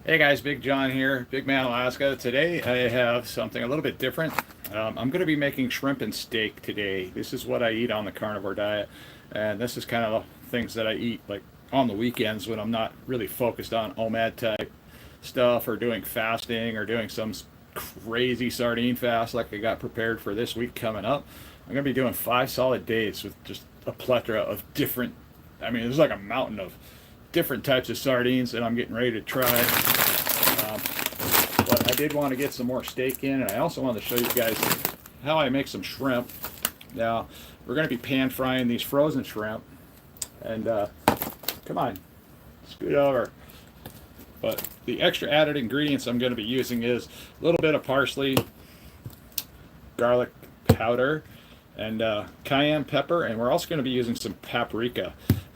Hey guys, Big John here, Big Man Alaska. Today I have something a little bit different. I'm going to be making shrimp and steak today. This is what I eat on the carnivore diet, and this is kind of the things that I eat like on the weekends when I'm not really focused on OMAD type stuff or doing fasting or doing some crazy sardine fast like I got prepared for this week coming up. I'm going to be doing 5 solid days with just a plethora of different, I mean, there's like a mountain of different types of sardines that I'm getting ready to try. But I did want to get some more steak in, and I also wanted to show you guys how I make some shrimp. Now, we're going to be pan frying these frozen shrimp, and come on, scoot over. But the extra added ingredients I'm going to be using is a little bit of parsley, garlic powder, and cayenne pepper, and we're also going to be using some paprika.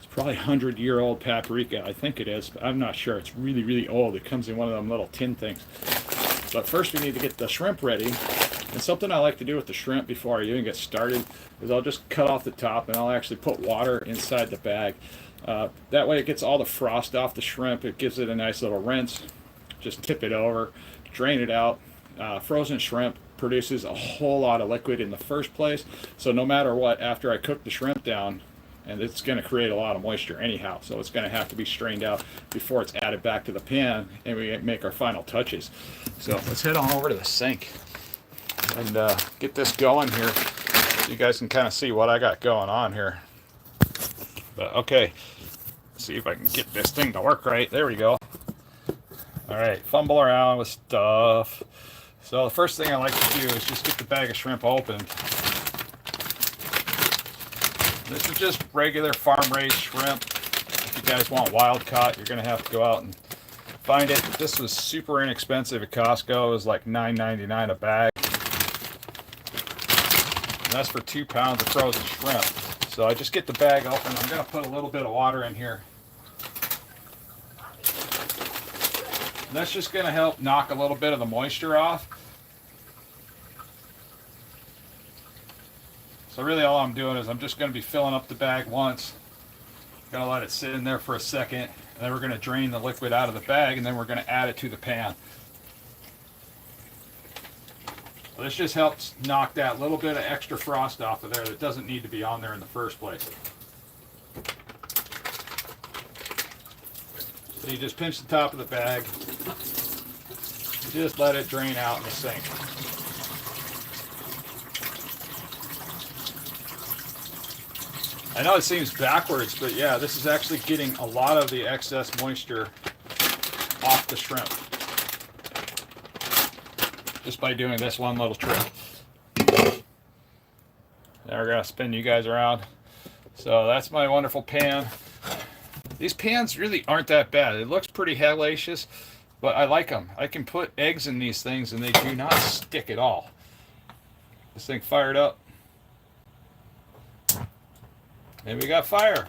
Probably 100-year-old paprika, I think it is, but I'm not sure. It's really, really old. It comes in one of them little tin things. But first we need to get the shrimp ready. And something I like to do with the shrimp before I even get started is I'll just cut off the top and I'll actually put water inside the bag. That way it gets all the frost off the shrimp. It gives it a nice little rinse. Just tip it over, drain it out. Frozen shrimp produces a whole lot of liquid in the first place. So no matter what, after I cook the shrimp down, and it's going to create a lot of moisture anyhow, so it's going to have to be strained out before it's added back to the pan and we make our final touches. So let's head on over to the sink and get this going here so you guys can kind of see what I got going on here. But okay, let's see if I can get this thing to work right. There we go. All right, fumble around with stuff. So the first thing I like to do is just get the bag of shrimp open. This is just regular farm-raised shrimp. If you guys want wild caught, you're going to have to go out and find it. This was super inexpensive at Costco. It was like $9.99 a bag. And that's for 2 pounds of frozen shrimp. So I just get the bag open. I'm going to put a little bit of water in here. And that's just going to help knock a little bit of the moisture off. So really all I'm doing is I'm just going to be filling up the bag once. Going to let it sit in there for a second, and then we're going to drain the liquid out of the bag, and then we're going to add it to the pan. So this just helps knock that little bit of extra frost off of there that doesn't need to be on there in the first place. So you just pinch the top of the bag, just let it drain out in the sink. I know it seems backwards, but yeah, this is actually getting a lot of the excess moisture off the shrimp just by doing this one little trick. Now we're gonna spin you guys around. So that's my wonderful pan. These pans really aren't that bad. It looks pretty hellacious, but I like them. I can put eggs in these things and they do not stick at all. This thing fired up. And we got fire.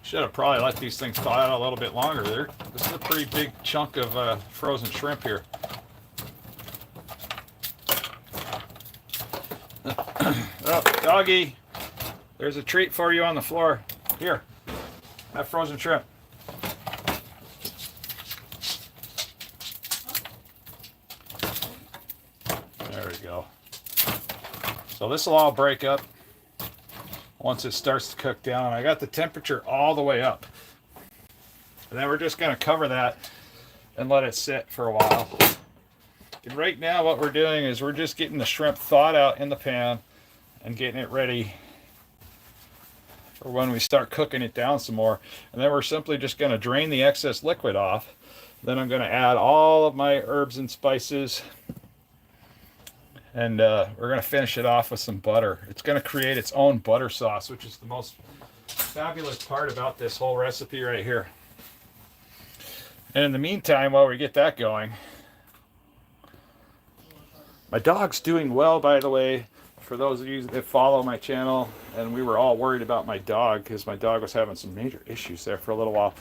Should have probably let these things thaw out a little bit longer there. This is a pretty big chunk of frozen shrimp here. Oh, doggy, there's a treat for you on the floor. Here, have frozen shrimp. There we go. So this will all break up once it starts to cook down. I got the temperature all the way up. And then we're just going to cover that and let it sit for a while. And right now what we're doing is we're just getting the shrimp thawed out in the pan and getting it ready for when we start cooking it down some more. And then we're simply just going to drain the excess liquid off. Then I'm going to add all of my herbs and spices. And we're going to finish it off with some butter. It's going to create its own butter sauce, which is the most fabulous part about this whole recipe right here. And in the meantime, while we get that going, my dog's doing well, by the way, for those of you that follow my channel. And we were all worried about my dog because my dog was having some major issues there for a little while.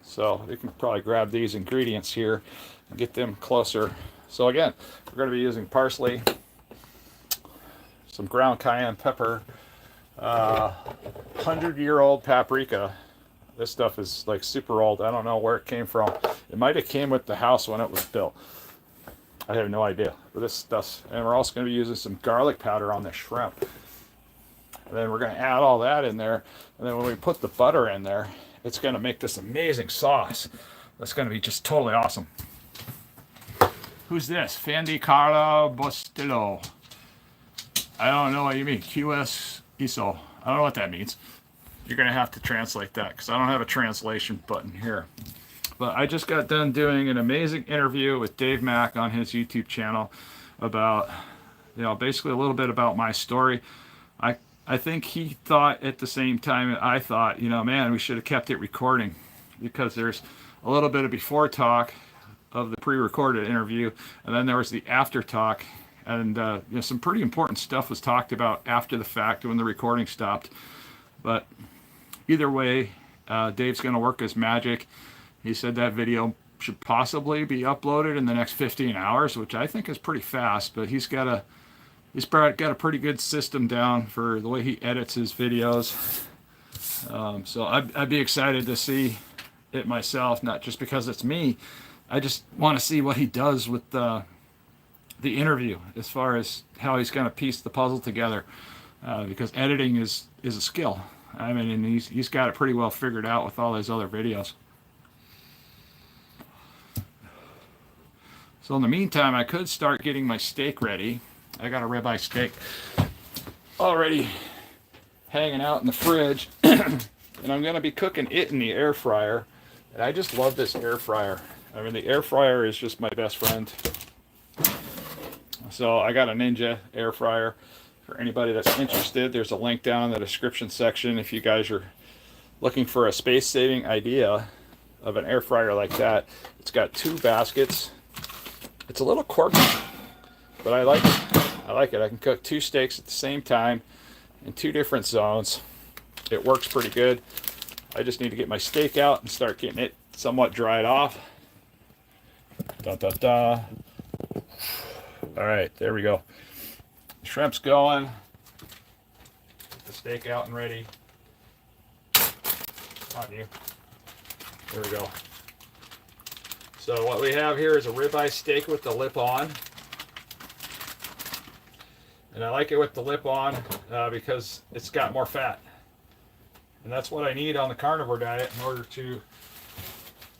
So you can probably grab these ingredients here and get them closer. So again, we're going to be using parsley, some ground cayenne pepper, 100-year-old paprika. This stuff is like super old. I don't know where it came from. It might have came with the house when it was built. I have no idea. But this stuff, and we're also going to be using some garlic powder on the shrimp. And then we're going to add all that in there. And then when we put the butter in there, it's going to make this amazing sauce. That's going to be just totally awesome. Who's this? Fendi Carla Bostillo. I don't know what you mean. QS ISO. I don't know what that means. You're going to have to translate that because I don't have a translation button here. But I just got done doing an amazing interview with Dave Mack on his YouTube channel about, you know, basically a little bit about my story. I think he thought at the same time I thought, you know, man, we should have kept it recording because there's a little bit of before talk of the pre-recorded interview, and then there was the after talk, and you know, some pretty important stuff was talked about after the fact when the recording stopped. But either way, Dave's going to work his magic. He said that video should possibly be uploaded in the next 15 hours, which I think is pretty fast, but he's got a pretty good system down for the way he edits his videos. So I'd be excited to see it myself, not just because it's me. I just want to see what he does with the interview as far as how he's going to piece the puzzle together, because editing is a skill. I mean, and he's got it pretty well figured out with all his other videos. So in the meantime, I could start getting my steak ready. I got a ribeye steak already hanging out in the fridge, and I'm going to be cooking it in the air fryer. And I just love this air fryer. I mean, the air fryer is just my best friend. So I got a Ninja air fryer. For anybody that's interested, there's a link down in the description section if you guys are looking for a space-saving idea of an air fryer like that. It's got 2 baskets. It's a little quirky, but I like it. I can cook 2 steaks at the same time in 2 different zones. It works pretty good. I just need to get my steak out and start getting it somewhat dried off. All right, there we go. Shrimp's going. Get the steak out and ready. On you. There we go. So what we have here is a ribeye steak with the lip on. And I like it with the lip on because it's got more fat. And that's what I need on the carnivore diet in order to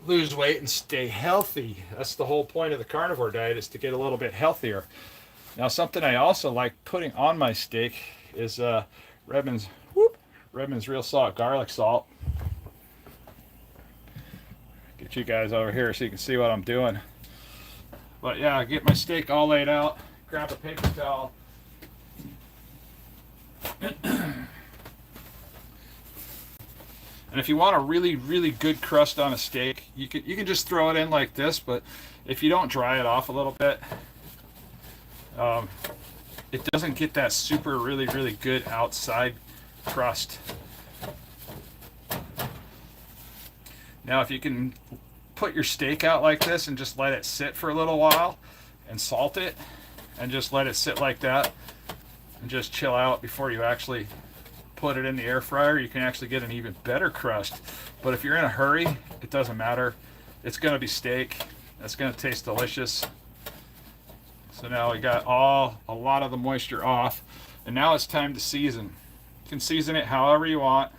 lose weight and stay healthy. That's the whole point of the carnivore diet, is to get a little bit healthier. Now, something I also like putting on my steak is Redmond's Real Salt garlic salt. Get you guys over here so you can see what I'm doing. But yeah, get my steak all laid out, grab a paper towel. And if you want a really, really good crust on a steak, you can just throw it in like this, but if you don't dry it off a little bit, it doesn't get that super, really, really good outside crust. Now, if you can put your steak out like this and just let it sit for a little while and salt it and just let it sit like that and just chill out before you actually put it in the air fryer, you can actually get an even better crust. But if you're in a hurry, it doesn't matter. It's going to be steak. That's going to taste delicious. So now we got a lot of the moisture off, and now it's time to season. You can season it however you want.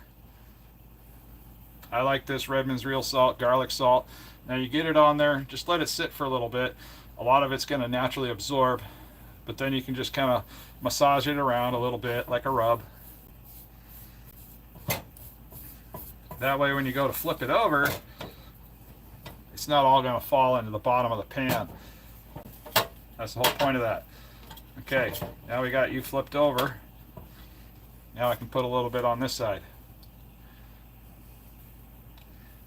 I like this Redmond's Real Salt, garlic salt. Now you get it on there, just let it sit for a little bit. A lot of it's going to naturally absorb, but then you can just kind of massage it around a little bit like a rub. That way when you go to flip it over, it's not all going to fall into the bottom of the pan. That's the whole point of that. Okay, now we got you flipped over. Now I can put a little bit on this side.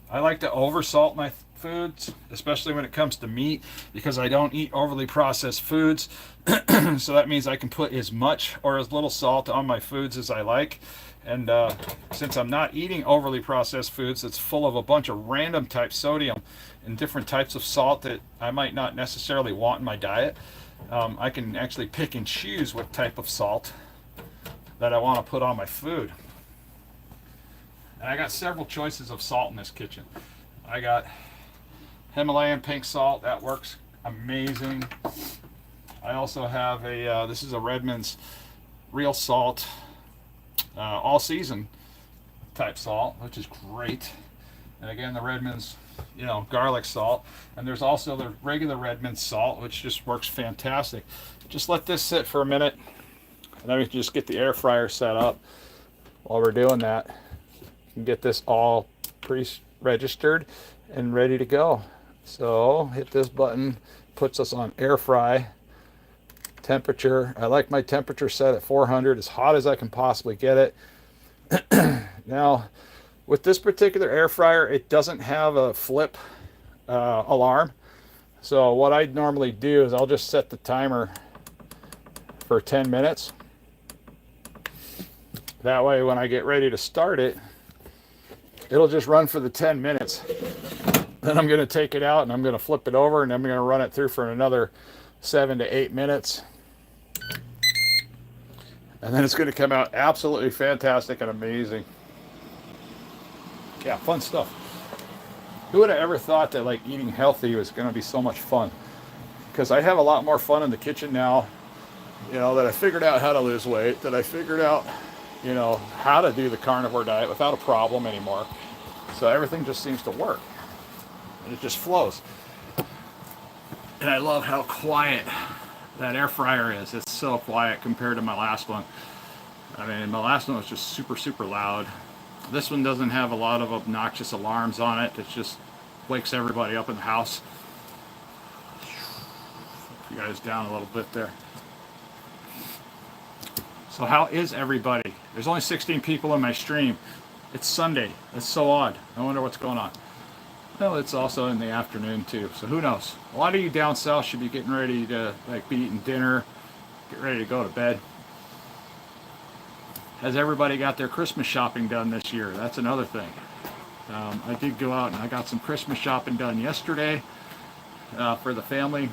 I like to over salt my foods, especially when it comes to meat, because I don't eat overly processed foods. So that means I can put as much or as little salt on my foods as I like. And since I'm not eating overly processed foods that's full of a bunch of random type sodium and different types of salt that I might not necessarily want in my diet, I can actually pick and choose what type of salt that I want to put on my food. And I got several choices of salt in this kitchen. I got Himalayan pink salt, that works amazing. I also have a, this is a Redmond's real salt, all season type salt, which is great. And again, the Redmond's, you know, garlic salt. And there's also the regular Redmond's salt, which just works fantastic. Just let this sit for a minute, and then we can just get the air fryer set up. While we're doing that, you can get this all pre-registered and ready to go. So hit this button, puts us on air fry temperature. I like my temperature set at 400, as hot as I can possibly get it. Now, with this particular air fryer, it doesn't have a flip alarm. So what I normally do is I'll just set the timer for 10 minutes. That way when I get ready to start it, it'll just run for the 10 minutes. Then I'm going to take it out and I'm going to flip it over, and I'm going to run it through for another 7 to 8 minutes. And then it's going to come out absolutely fantastic and amazing. Yeah, fun stuff. Who would have ever thought that like eating healthy was going to be so much fun? Because I have a lot more fun in the kitchen now, you know, that I figured out how to lose weight, that I figured out, you know, how to do the carnivore diet without a problem anymore. So everything just seems to work. And it just flows. And I love how quiet that air fryer is. It's so quiet compared to my last one. I mean, my last one was just super, super loud. This one doesn't have a lot of obnoxious alarms on it. It just wakes everybody up in the house. You guys down a little bit there. So how is everybody? There's only 16 people in my stream. It's Sunday. That's so odd. I wonder what's going on. Well, it's also in the afternoon too, so who knows? A lot of you down south should be getting ready to like be eating dinner, get ready to go to bed. Has everybody got their Christmas shopping done this year? That's another thing. I did go out and I got some Christmas shopping done yesterday for the family.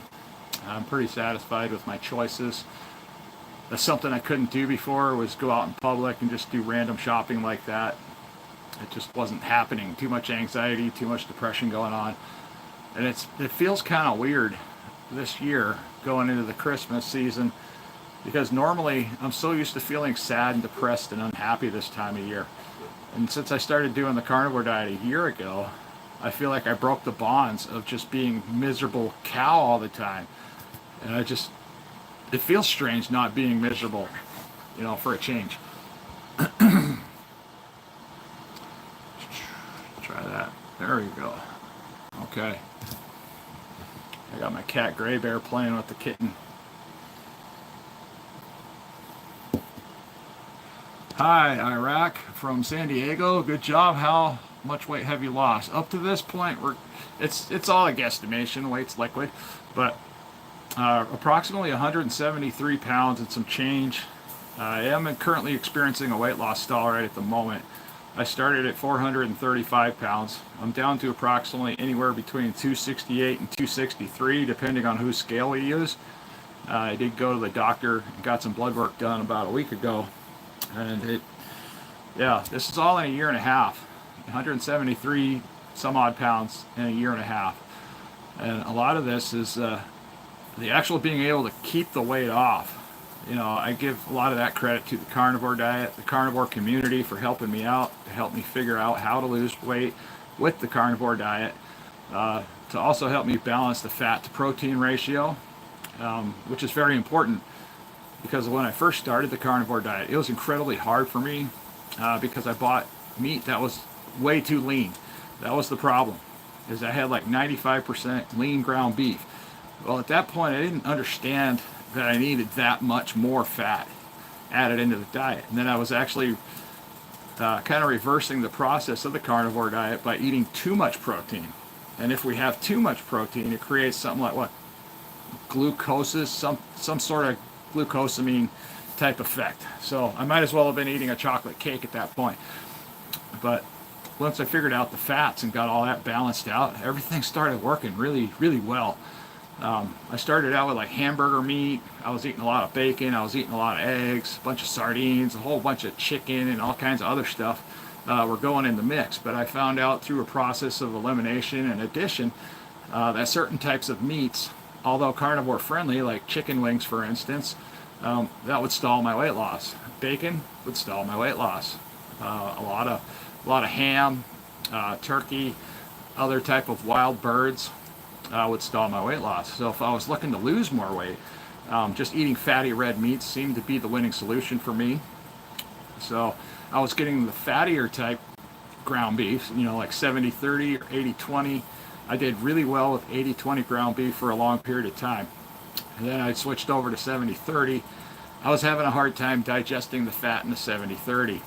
I'm pretty satisfied with my choices. That's something I couldn't do before, was go out in public and just do random shopping like that. It just wasn't happening. Too much anxiety, too much depression going on. And it feels kind of weird this year going into the Christmas season, because normally I'm so used to feeling sad and depressed and unhappy this time of year. And since I started doing the carnivore diet a year ago, I feel like I broke the bonds of just being miserable cow all the time. And it feels strange not being miserable, you know, for a change. Try that. There we go. Okay. I got my cat Gray Bear playing with the kitten. Hi, Iraq from San Diego. Good job. How much weight have you lost? Up to this point, it's all a guesstimation. Weight's liquid, but approximately 173 pounds and some change. I am currently experiencing a weight loss stall right at the moment. I started at 435 pounds. I'm down to approximately anywhere between 268 and 263, depending on whose scale we use. I did go to the doctor and got some blood work done about a week ago. And this is all in a year and a half. 173 some odd pounds in a year and a half. And a lot of this is the actual being able to keep the weight off. You know, I give a lot of that credit to the carnivore diet, the carnivore community for helping me out, to help me figure out how to lose weight with the carnivore diet, to also help me balance the fat to protein ratio, which is very important, because when I first started the carnivore diet, it was incredibly hard for me because I bought meat that was way too lean. That was the problem, is I had like 95% lean ground beef. Well, at that point, I didn't understand that I needed that much more fat added into the diet. And then I was actually kind of reversing the process of the carnivore diet by eating too much protein. And if we have too much protein, it creates something like what? Glucosis, some sort of glucosamine type effect. So I might as well have been eating a chocolate cake at that point. But once I figured out the fats and got all that balanced out, everything started working really, really well. I started out with like hamburger meat. I was eating a lot of bacon. I was eating a lot of eggs, a bunch of sardines, a whole bunch of chicken, and all kinds of other stuff were going in the mix. But I found out through a process of elimination and addition that certain types of meats, although carnivore friendly, like chicken wings for instance, that would stall my weight loss. Bacon would stall my weight loss. A lot of ham, turkey, other type of wild birds would stall my weight loss. So if I was looking to lose more weight, just eating fatty red meats seemed to be the winning solution for me. So I was getting the fattier type ground beef, you know, like 70-30 or 80-20. I did really well with 80-20 ground beef for a long period of time. And then I switched over to 70-30. I was having a hard time digesting the fat in the 70-30.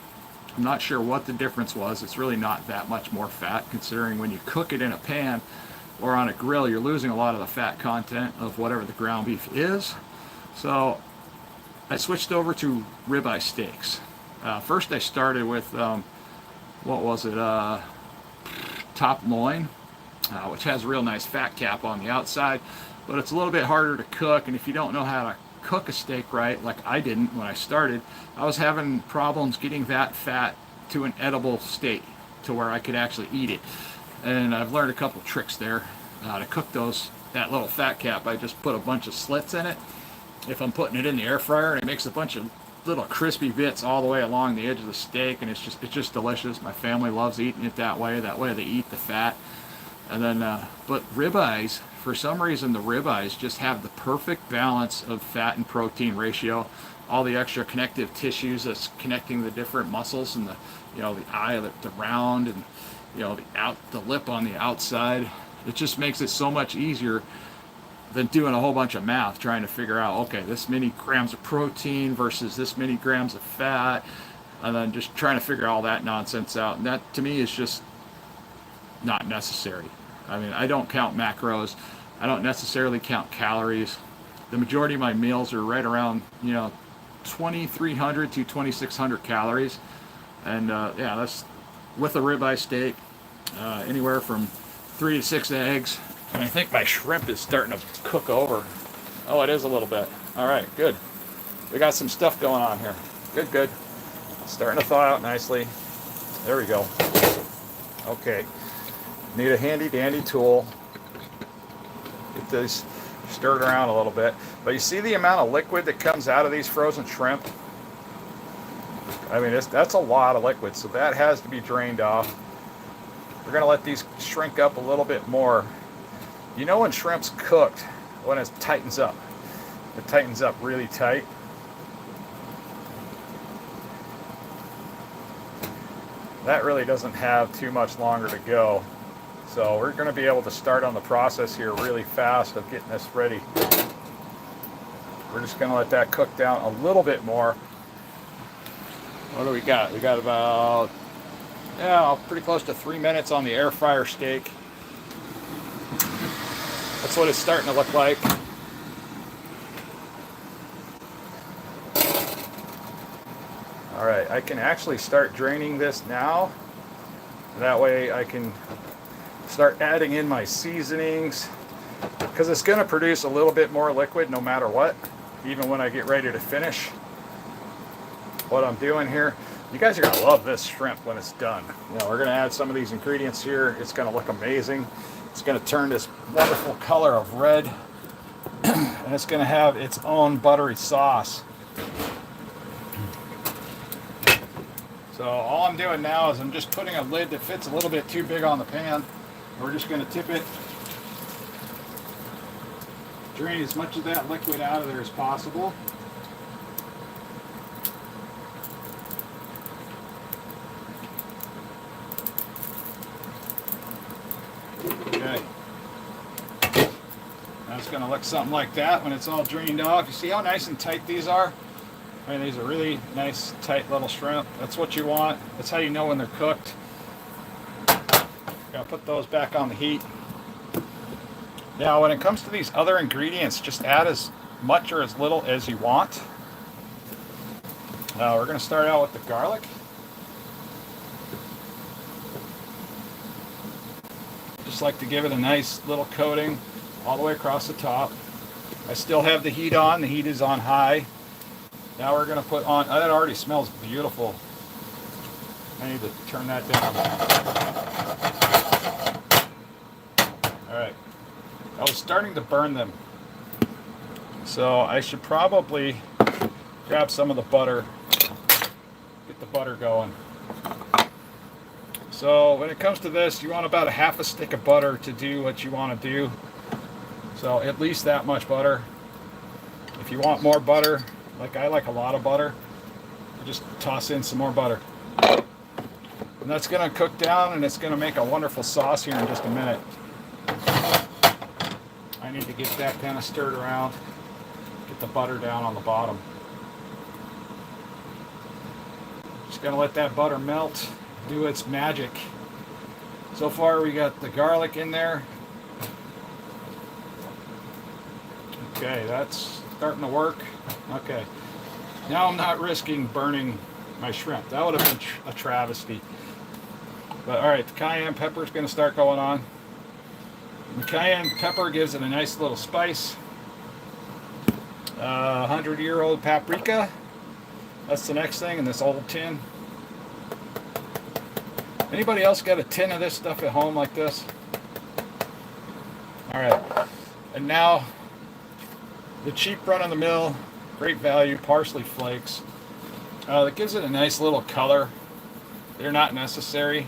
I'm not sure what the difference was. It's really not that much more fat, considering when you cook it in a pan or on a grill, you're losing a lot of the fat content of whatever the ground beef is. So I switched over to ribeye steaks. First I started with, what was it, top loin, which has a real nice fat cap on the outside, but it's a little bit harder to cook, and if you don't know how to cook a steak right, like I didn't when I started, I was having problems getting that fat to an edible state to where I could actually eat it. And I've learned a couple tricks there to cook that little fat cap. I just put a bunch of slits in it if I'm putting it in the air fryer, and it makes a bunch of little crispy bits all the way along the edge of the steak, and it's just delicious. My family loves eating it that way. That way they eat the fat. And then but ribeyes, for some reason the ribeyes just have the perfect balance of fat and protein ratio. All the extra connective tissues that's connecting the different muscles, and the, you know, the eye, the round, and, you know, the lip on the outside. It just makes it so much easier than doing a whole bunch of math trying to figure out, okay, this many grams of protein versus this many grams of fat, and then just trying to figure all that nonsense out. And that to me is just not necessary. I mean, I don't count macros. I don't necessarily count calories. The majority of my meals are right around, you know, 2,300 to 2,600 calories. And yeah, that's with a ribeye steak, anywhere from 3 to 6 eggs. And I think my shrimp is starting to cook over. Oh, it is a little bit. All right, good. We got some stuff going on here. Good, good. Starting to thaw out nicely. There we go. Okay. Need a handy dandy tool. Get this stirred around a little bit. But you see the amount of liquid that comes out of these frozen shrimp? I mean, that's a lot of liquid, so that has to be drained off. We're going to let these shrink up a little bit more. You know when shrimp's cooked, when it tightens up. It tightens up really tight. That really doesn't have too much longer to go. So we're going to be able to start on the process here really fast of getting this ready. We're just going to let that cook down a little bit more. What do we got? We got about, yeah, pretty close to 3 minutes on the air fryer steak. That's what it's starting to look like. All right, I can actually start draining this now. That way I can start adding in my seasonings, because it's going to produce a little bit more liquid no matter what, even when I get ready to finish what I'm doing here. You guys are going to love this shrimp when it's done. You know, we're going to add some of these ingredients here. It's going to look amazing. It's going to turn this wonderful color of red, and it's going to have its own buttery sauce. So all I'm doing now is I'm just putting a lid that fits a little bit too big on the pan. We're just going to tip it, drain as much of that liquid out of there as possible. Okay. That's going to look something like that when it's all drained off. You see how nice and tight these are? I mean, these are really nice, tight little shrimp. That's what you want. That's how you know when they're cooked. Gotta put those back on the heat. Now, when it comes to these other ingredients, just add as much or as little as you want. We're going to start out with the garlic. Just like to give it a nice little coating. all the way across the top. I still have the heat on. The heat is on high. Now we're going to put on, that already smells beautiful. I need to turn that down. Alright. I was starting to burn them. So I should probably grab some of the butter. Get the butter going. So when it comes to this, you want about a half a stick of butter to do what you want to do. So at least that much butter. If you want more butter, like I like a lot of butter, you just toss in some more butter. And that's going to cook down, and it's going to make a wonderful sauce here in just a minute. I need to get that kind of stirred around. Get the butter down on the bottom. Just going to let that butter melt, do its magic. So far we got the garlic in there. Okay, that's starting to work. Okay, now I'm not risking burning my shrimp. That would have been a travesty. But alright, the cayenne pepper is going to start going on. The cayenne pepper gives it a nice little spice. 100-year-old paprika. That's the next thing in this old tin. Anybody else got a tin of this stuff at home like this? Alright, and now the cheap run-of-the-mill, great value parsley flakes. That gives it a nice little color. They're not necessary.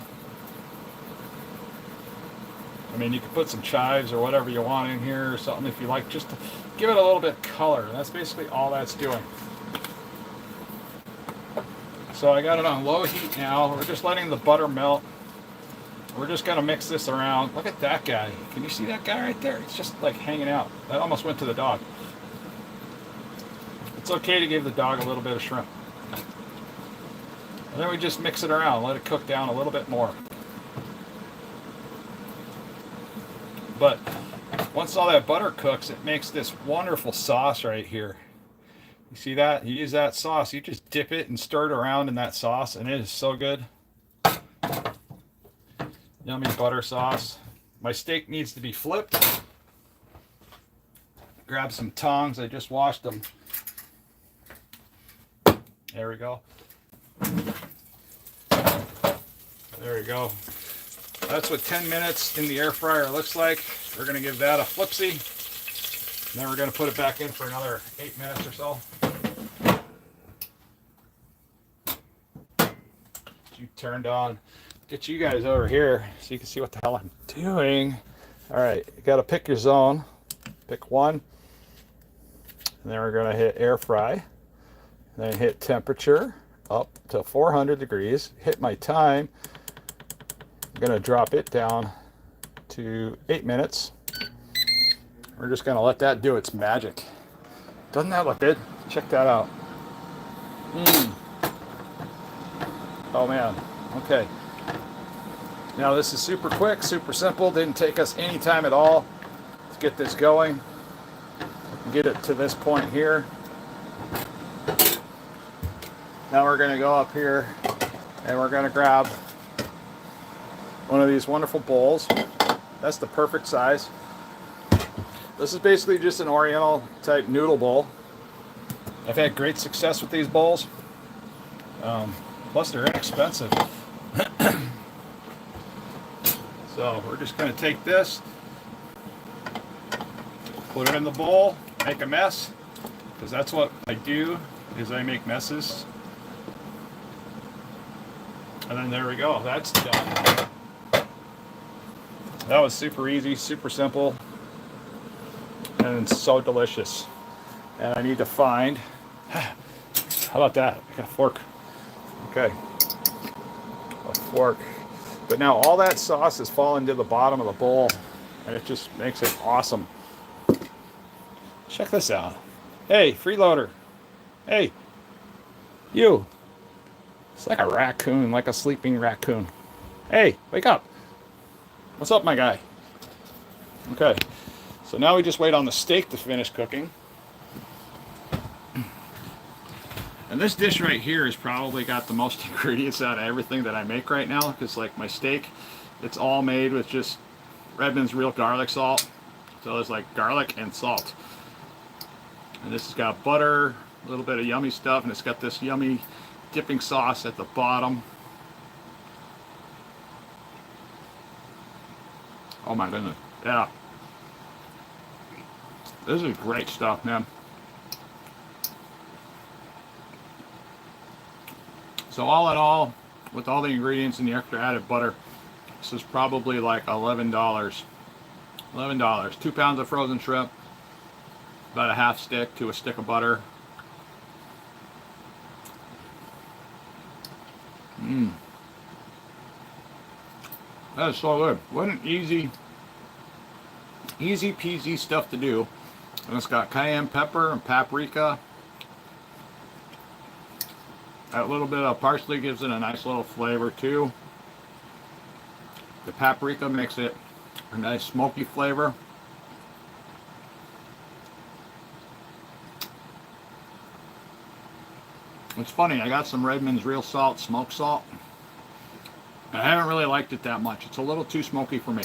I mean, you could put some chives or whatever you want in here or something if you like, just to give it a little bit of color. That's basically all that's doing. So I got it on low heat now. We're just letting the butter melt. We're just going to mix this around. Look at that guy. Can you see that guy right there? It's just like hanging out. That almost went to the dog. It's okay to give the dog a little bit of shrimp. And then we just mix it around, let it cook down a little bit more. But once all that butter cooks, it makes this wonderful sauce right here. You see that? You use that sauce, you just dip it and stir it around in that sauce, and it is so good. Yummy butter sauce. My steak needs to be flipped. Grab some tongs, I just washed them. There we go. There we go. That's what 10 minutes in the air fryer looks like. We're going to give that a flipsy. And then we're going to put it back in for another 8 minutes or so. You turned on. Get you guys over here so you can see what the hell I'm doing. Alright, you got to pick your zone. Pick one. And then we're going to hit air fry. And then hit temperature up to 400 degrees. Hit my time. I'm going to drop it down to 8 minutes. We're just going to let that do its magic. Doesn't that look good? Check that out. Oh man. Okay. Now this is super quick, super simple. Didn't take us any time at all to get this going. Get it to this point here. Now we're going to go up here and we're going to grab one of these wonderful bowls. That's the perfect size. This is basically just an Oriental type noodle bowl. I've had great success with these bowls. Plus they're inexpensive. So we're just going to take this, put it in the bowl, make a mess, because that's what I do, is I make messes. And then there we go, that's done. That was super easy, super simple, and so delicious. And I need to find, how about that? I got a fork. Okay, a fork. But now all that sauce is falling to the bottom of the bowl, and it just makes it awesome. Check this out. Hey, freeloader. Hey, you. It's like a raccoon, like a sleeping raccoon. Hey, wake up. What's up, my guy? Okay, so now we just wait on the steak to finish cooking. And this dish right here has probably got the most ingredients out of everything that I make right now, because like my steak, it's all made with just Redmond's real garlic salt. So it's like garlic and salt. And this has got butter, a little bit of yummy stuff, and it's got this yummy dipping sauce at the bottom. Oh my goodness. Yeah. This is great stuff, man. So all in all, with all the ingredients and the extra added butter, this is probably like $11. $11. 2 pounds of frozen shrimp, about a half stick to a stick of butter. That is so good. What an easy peasy stuff to do. And it's got cayenne pepper and paprika. That little bit of parsley gives it a nice little flavor too. The paprika makes it a nice smoky flavor. It's funny, I got some Redmond's real salt, smoked salt. I haven't really liked it that much. It's a little too smoky for me.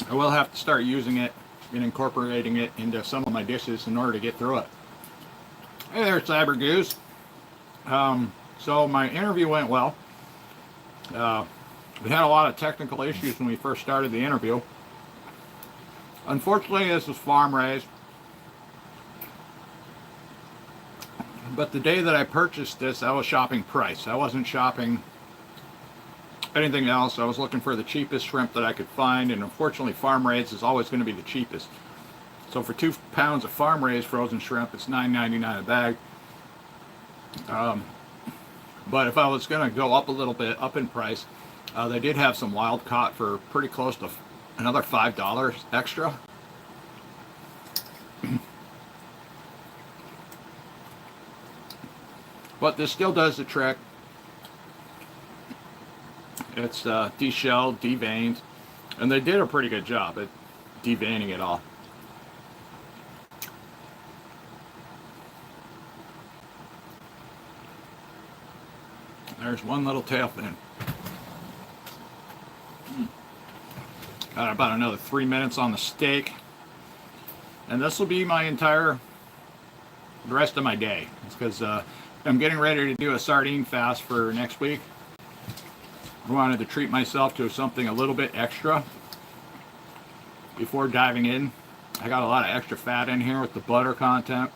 I will have to start using it and incorporating it into some of my dishes in order to get through it. Hey there, Cyber Goose. So my interview went well. We had a lot of technical issues when we first started the interview. Unfortunately, this was farm raised. But the day that I purchased this, I was shopping price. I wasn't shopping anything else. I was looking for the cheapest shrimp that I could find, and unfortunately farm raised is always going to be the cheapest. So for 2 pounds of farm raised frozen shrimp, it's $9.99 a bag. But if I was going to go up a little bit, up in price, they did have some wild caught for pretty close to another $5 extra. But this still does the trick. It's deshelled, deveined, and they did a pretty good job at deveining it all. There's one little tail fin. Got about another 3 minutes on the steak, and this will be the rest of my day. It's because I'm getting ready to do a sardine fast for next week. I wanted to treat myself to something a little bit extra before diving in. I got a lot of extra fat in here with the butter content.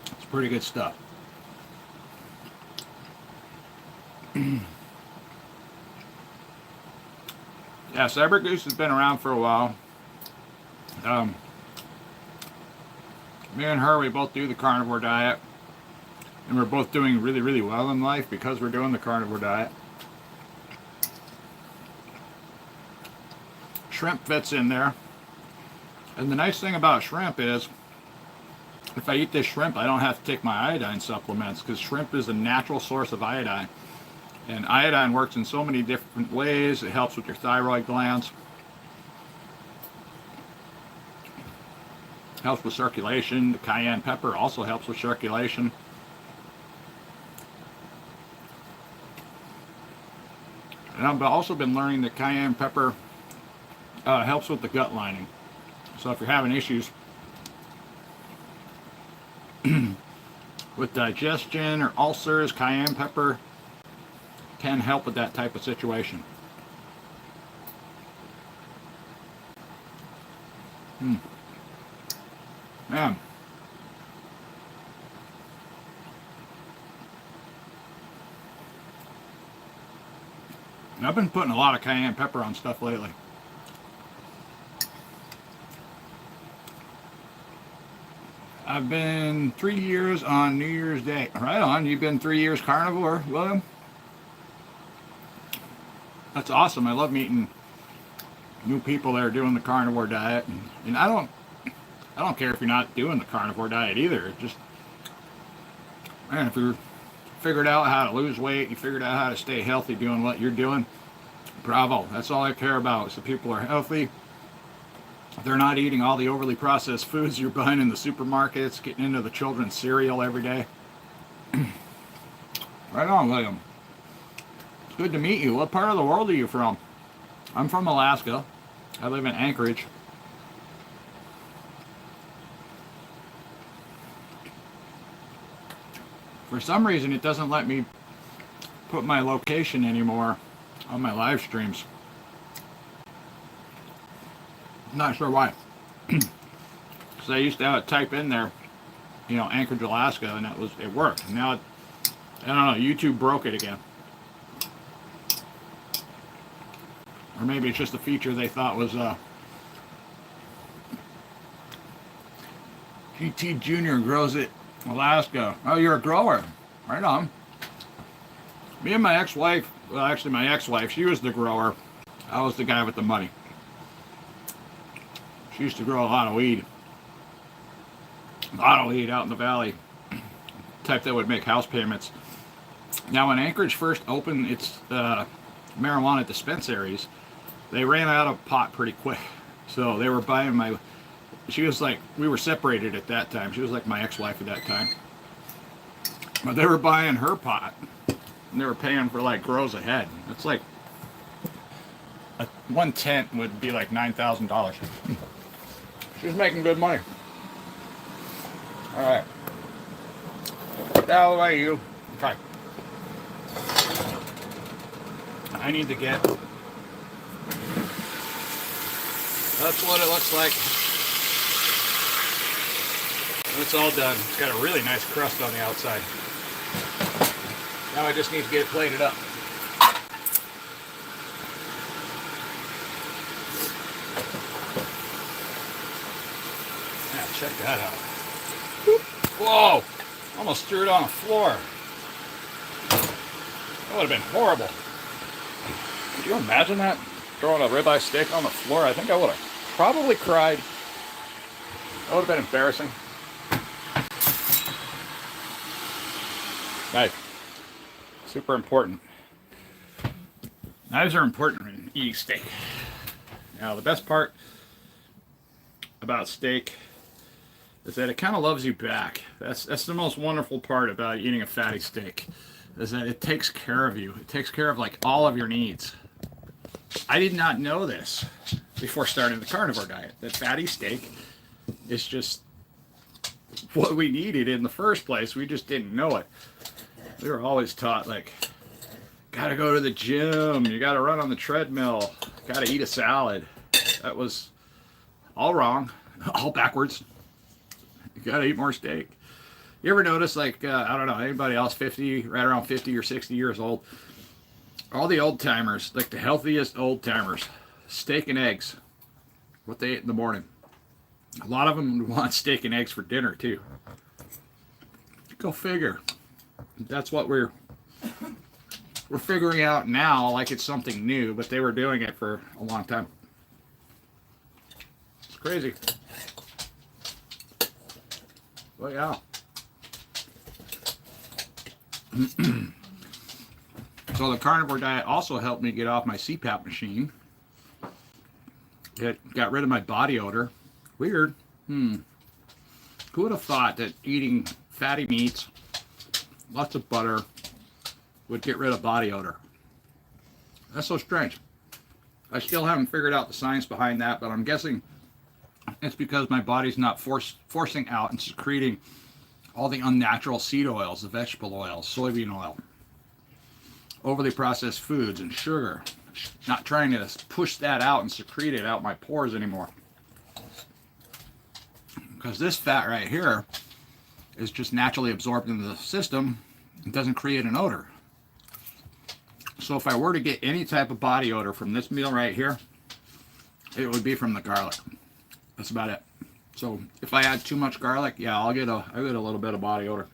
It's pretty good stuff. Yeah, Cyber Goose has been around for a while. Me and her, we both do the carnivore diet, and we're both doing really, really well in life because we're doing the carnivore diet. Shrimp fits in there, and the nice thing about shrimp is if I eat this shrimp, I don't have to take my iodine supplements, because shrimp is a natural source of iodine, and iodine works in so many different ways. It helps with your thyroid glands, helps with circulation. The cayenne pepper also helps with circulation. And I've also been learning that cayenne pepper helps with the gut lining. So if you're having issues with digestion or ulcers, cayenne pepper can help with that type of situation. Man. I've been putting a lot of cayenne pepper on stuff lately. I've been 3 years on New Year's Day. Right on. You've been 3 years carnivore, William? That's awesome. I love meeting new people that are doing the carnivore diet. And I don't care if you're not doing the carnivore diet either. Just, man, if you figured out how to lose weight, you figured out how to stay healthy doing what you're doing, bravo. That's all I care about, is that people are healthy. They're not eating all the overly processed foods you're buying in the supermarkets, getting into the children's cereal every day. Right on, William. It's good to meet you. What part of the world are you from? I'm from Alaska. I live in Anchorage. For some reason, it doesn't let me put my location anymore on my live streams. Not sure why. So I used to have it type in there, you know, Anchorage, Alaska, and it worked. Now, I don't know, YouTube broke it again. Or maybe it's just a feature they thought was GT Junior grows it, Alaska. Oh, you're a grower. Right on. Me and my ex-wife, well, actually my ex-wife, she was the grower. I was the guy with the money. She used to grow a lot of weed. A lot of weed out in the valley. Type that would make house payments. Now, when Anchorage first opened its marijuana dispensaries, they ran out of pot pretty quick. So they were buying my... She was like... We were separated at that time. She was like my ex-wife at that time. But they were buying her pot. And they were paying for like grows a head. It's like... one tent would be like $9,000. She's making good money. Alright. How about you? Okay. I need to get... That's what it looks like. It's all done. It's got a really nice crust on the outside. Now I just need to get it plated up. Yeah, check that out. Whoa! Almost threw it on the floor. That would have been horrible. Could you imagine that? Throwing a ribeye steak on the floor? I think I would have probably cried. That would have been embarrassing. Knife. Super important. Knives are important in eating steak. Now, the best part about steak is that it kind of loves you back. That's the most wonderful part about eating a fatty steak, is that it takes care of you. It takes care of like all of your needs. I did not know this before starting the carnivore diet, that fatty steak is just what we needed in the first place. We just didn't know it. We were always taught, like, gotta go to the gym, you gotta run on the treadmill, gotta eat a salad. That was all wrong, all backwards. You gotta eat more steak. You ever notice, like, I don't know, anybody else 50, right around 50 or 60 years old, all the old timers, like the healthiest old timers, steak and eggs, what they ate in the morning. A lot of them want steak and eggs for dinner too. Go figure. That's what we're figuring out now, like it's something new, but they were doing it for a long time. It's crazy. But yeah. So the carnivore diet also helped me get off my CPAP machine. It got rid of my body odor. Weird. Who would have thought that eating fatty meats, lots of butter, would get rid of body odor? That's so strange. I still haven't figured out the science behind that, but I'm guessing it's because my body's not forcing out and secreting all the unnatural seed oils, the vegetable oils, soybean oil, overly processed foods, and sugar. Not trying to push that out and secrete it out my pores anymore. Because this fat right here is just naturally absorbed into the system and doesn't create an odor. So if I were to get any type of body odor from this meal right here, it would be from the garlic. That's about it. So if I add too much garlic, yeah, I'll get a little bit of body odor.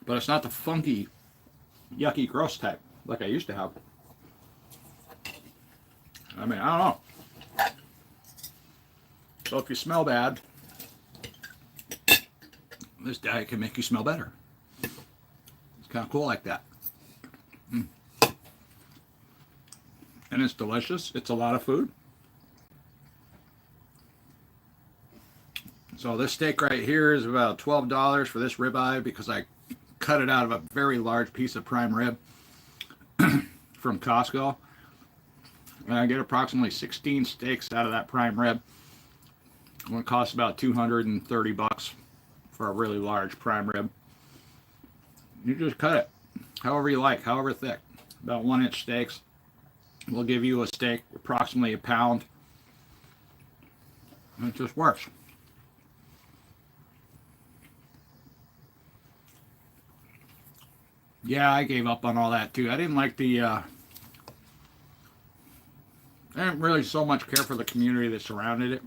But it's not the funky, yucky, gross type like I used to have. I mean, I don't know. So if you smell bad, this diet can make you smell better. It's kind of cool like that. And it's delicious. It's a lot of food. So this steak right here is about $12 for this ribeye because I cut it out of a very large piece of prime rib from Costco. And I get approximately 16 steaks out of that prime rib. It costs about $230 for a really large prime rib. You just cut it however you like, however thick. About 1-inch steaks will give you a steak approximately a pound. And it just works. Yeah, I gave up on all that too. I didn't like I didn't really so much care for the community that surrounded it.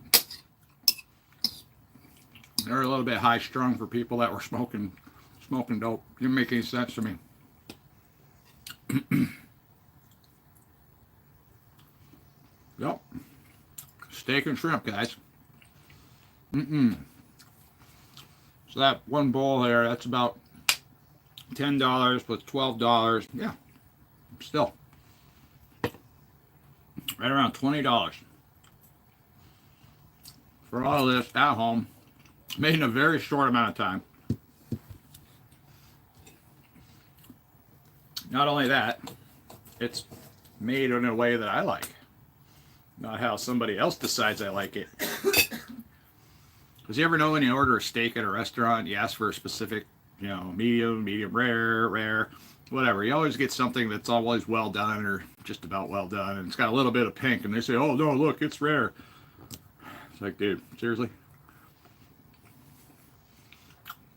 They were a little bit high strung for people that were smoking dope. Didn't make any sense to me. Yep. Steak and shrimp, guys. So that one bowl there, that's about $10 plus $12. Yeah. Still. Right around $20. For all of this at home. Made in a very short amount of time. Not only that, it's made in a way that I like. Not how somebody else decides I like it. Because you ever know when you order a steak at a restaurant, you ask for a specific, you know, medium rare, whatever. You always get something that's always well done or just about well done. And it's got a little bit of pink. And they say, oh, no, look, it's rare. It's like, dude, seriously?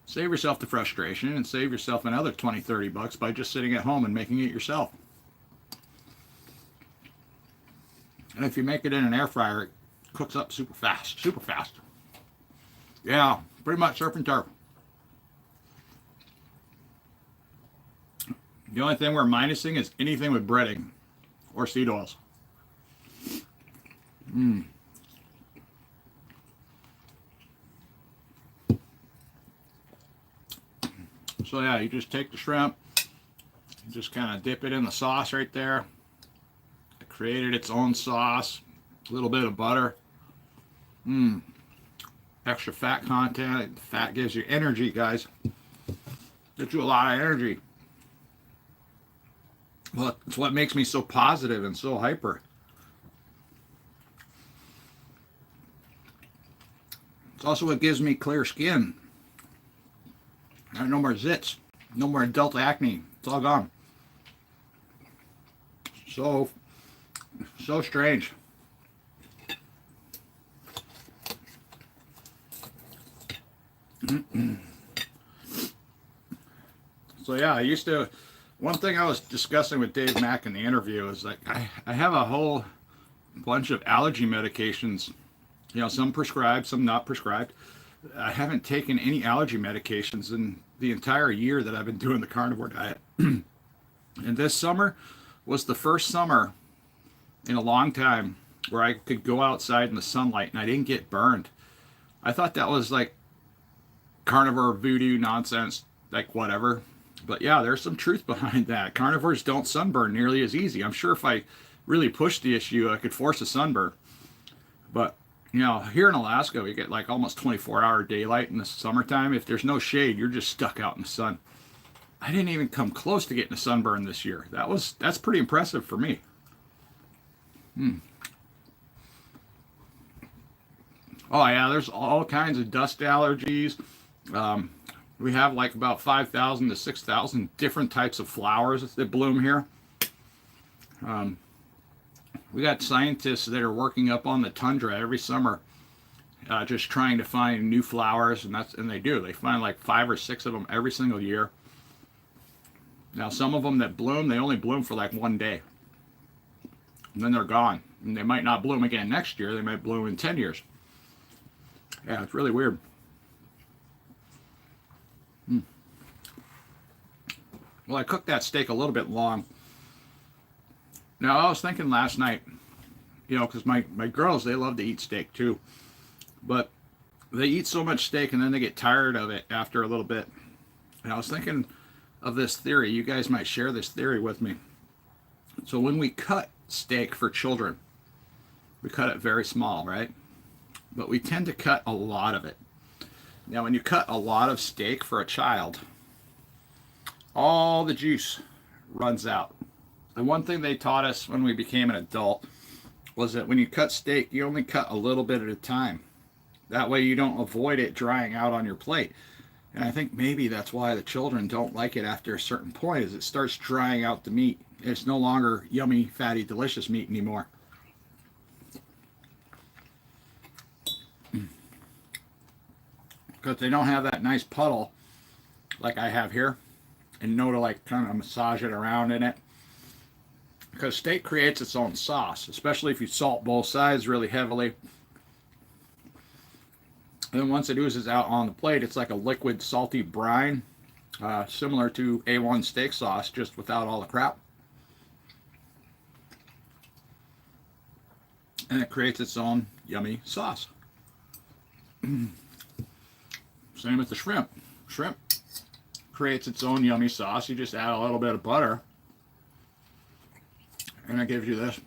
Save yourself the frustration and save yourself another $20-30 by just sitting at home and making it yourself. And if you make it in an air fryer, it cooks up super fast. Yeah, pretty much surf and turf. The only thing we're minusing is anything with breading or seed oils. So yeah, you just take the shrimp, you just kind of dip it in the sauce right there. It created its own sauce, a little bit of butter. Extra fat content. Fat gives you energy, guys. Gives you a lot of energy. Well, it's what makes me so positive and so hyper. It's also what gives me clear skin. No more zits. No more adult acne. It's all gone. So strange. So yeah, one thing I was discussing with Dave Mack in the interview is like, I have a whole bunch of allergy medications, you know, some prescribed, some not prescribed. I haven't taken any allergy medications in the entire year that I've been doing the carnivore diet. And this summer was the first summer in a long time where I could go outside in the sunlight and I didn't get burned. I thought that was like carnivore voodoo nonsense, like whatever. But yeah, there's some truth behind that. Carnivores don't sunburn nearly as easy. I'm sure if I really pushed the issue, I could force a sunburn. But you know, here in Alaska, we get like almost 24-hour daylight in the summertime. If there's no shade, you're just stuck out in the sun. I didn't even come close to getting a sunburn this year. That's pretty impressive for me. Oh yeah, there's all kinds of dust allergies. We have like about 5,000 to 6,000 different types of flowers that bloom here. We got scientists that are working up on the tundra every summer, just trying to find new flowers, and they do. They find like 5 or 6 of them every single year. Now, some of them that bloom, they only bloom for like 1 day, and then they're gone. And they might not bloom again next year. They might bloom in 10 years. Yeah, it's really weird. Well, I cooked that steak a little bit long. Now, I was thinking last night, you know, because my girls, they love to eat steak too. But they eat so much steak and then they get tired of it after a little bit. And I was thinking of this theory. You guys might share this theory with me. So when we cut steak for children, we cut it very small, right? But we tend to cut a lot of it. Now, when you cut a lot of steak for a child, all the juice runs out. And one thing they taught us when we became an adult was that when you cut steak, you only cut a little bit at a time. That way you don't avoid it drying out on your plate. And I think maybe that's why the children don't like it after a certain point, is it starts drying out the meat. It's no longer yummy, fatty, delicious meat anymore. Because they don't have that nice puddle like I have here, and know to like kind of massage it around in it. Because steak creates its own sauce, especially if you salt both sides really heavily. And then once it oozes out on the plate, it's like a liquid salty brine, similar to A1 steak sauce, just without all the crap. And it creates its own yummy sauce. Same with the shrimp. Shrimp creates its own yummy sauce. You just add a little bit of butter, and it gives you this.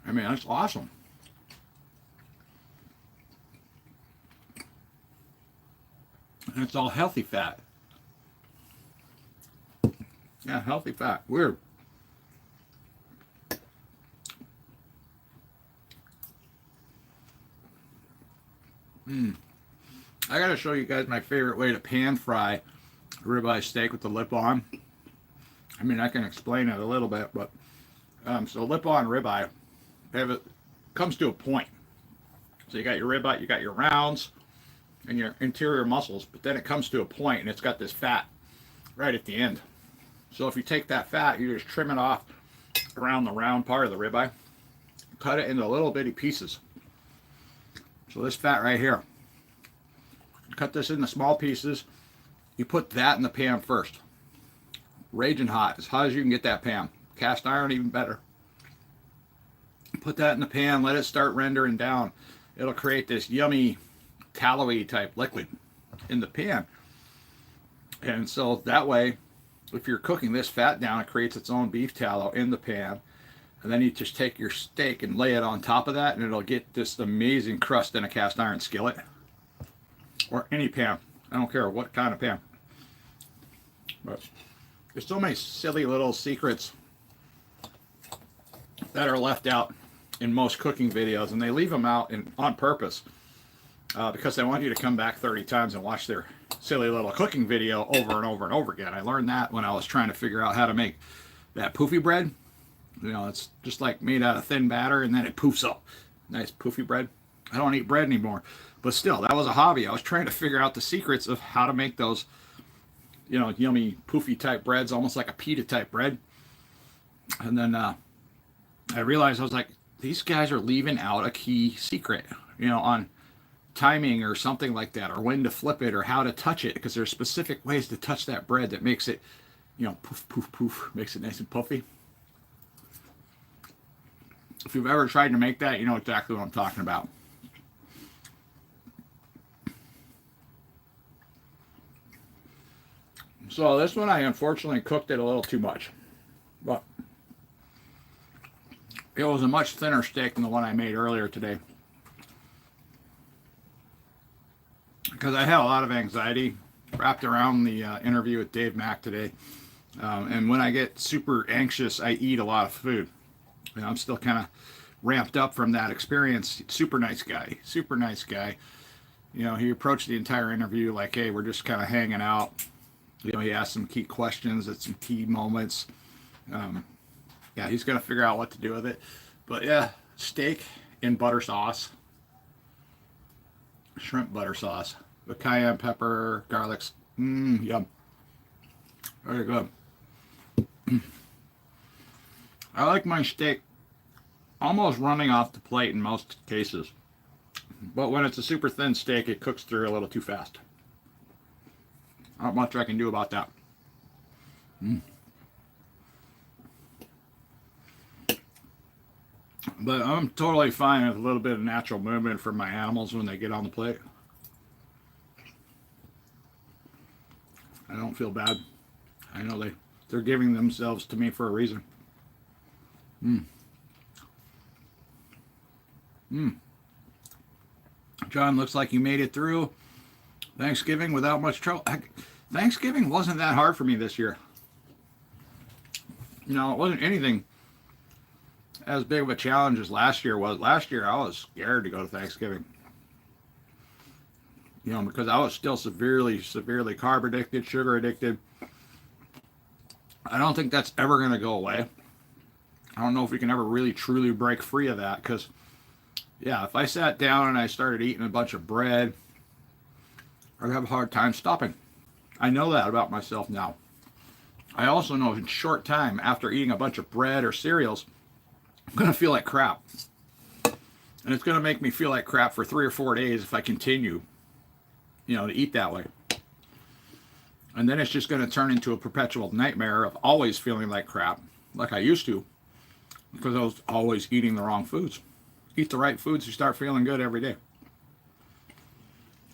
I mean, that's awesome. And it's all healthy fat. Yeah, healthy fat. Weird. I gotta show you guys my favorite way to pan fry ribeye steak with the lip on. I mean, I can explain it a little bit, but so lip on ribeye, it comes to a point. So you got your ribeye, you got your rounds and your interior muscles, but then it comes to a point and it's got this fat right at the end. So if you take that fat, you just trim it off around the round part of the ribeye, cut it into little bitty pieces. So this fat right here, cut this into small pieces. You put that in the pan first. Raging hot, as hot as you can get that pan. Cast iron, even better. Put that in the pan, let it start rendering down. It'll create this yummy tallowy type liquid in the pan. And so that way, if you're cooking this fat down, it creates its own beef tallow in the pan. And then you just take your steak and lay it on top of that, and it'll get this amazing crust in a cast iron skillet. Or any pan. I don't care what kind of pan. But there's so many silly little secrets that are left out in most cooking videos, and they leave them out on purpose because they want you to come back 30 times and watch their silly little cooking video over and over and over again. I learned that when I was trying to figure out how to make that poofy bread. You know, it's just like made out of thin batter, and then it poofs up. Nice poofy bread. I don't eat bread anymore, but still, that was a hobby. I was trying to figure out the secrets of how to make those, you know, yummy poofy type breads, almost like a pita type bread. And then I realized, I was like, these guys are leaving out a key secret, you know, on timing or something like that, or when to flip it, or how to touch it, because there's specific ways to touch that bread that makes it, you know, poof, poof, poof, makes it nice and puffy. If you've ever tried to make that, you know exactly what I'm talking about. So this one, I unfortunately cooked it a little too much, but it was a much thinner steak than the one I made earlier today. Because I had a lot of anxiety wrapped around the interview with Dave Mack today. And when I get super anxious, I eat a lot of food. You know, I'm still kind of ramped up from that experience. Super nice guy. Super nice guy. You know, he approached the entire interview like, hey, we're just kind of hanging out. You know, he asked some key questions at some key moments. Yeah, he's going to figure out what to do with it. But yeah, steak in butter sauce. Shrimp butter sauce. With cayenne pepper, garlic. Yum. Very good. I like my steak almost running off the plate in most cases. But when it's a super thin steak, it cooks through a little too fast. Not much I can do about that. But I'm totally fine with a little bit of natural movement from my animals when they get on the plate. I don't feel bad. I know they're giving themselves to me for a reason. John, looks like you made it through Thanksgiving without much trouble. Thanksgiving wasn't that hard for me this year. You know, it wasn't anything as big of a challenge as last year was. Last year, I was scared to go to Thanksgiving. You know, because I was still severely carb addicted, sugar addicted. I don't think that's ever going to go away. I don't know if we can ever really truly break free of that, because, yeah, if I sat down and I started eating a bunch of bread, I'd have a hard time stopping. I know that about myself now. I also know in short time, after eating a bunch of bread or cereals, I'm going to feel like crap. And it's going to make me feel like crap for 3 or 4 days if I continue, you know, to eat that way. And then it's just going to turn into a perpetual nightmare of always feeling like crap, like I used to, because I was always eating the wrong foods. Eat the right foods, you start feeling good every day.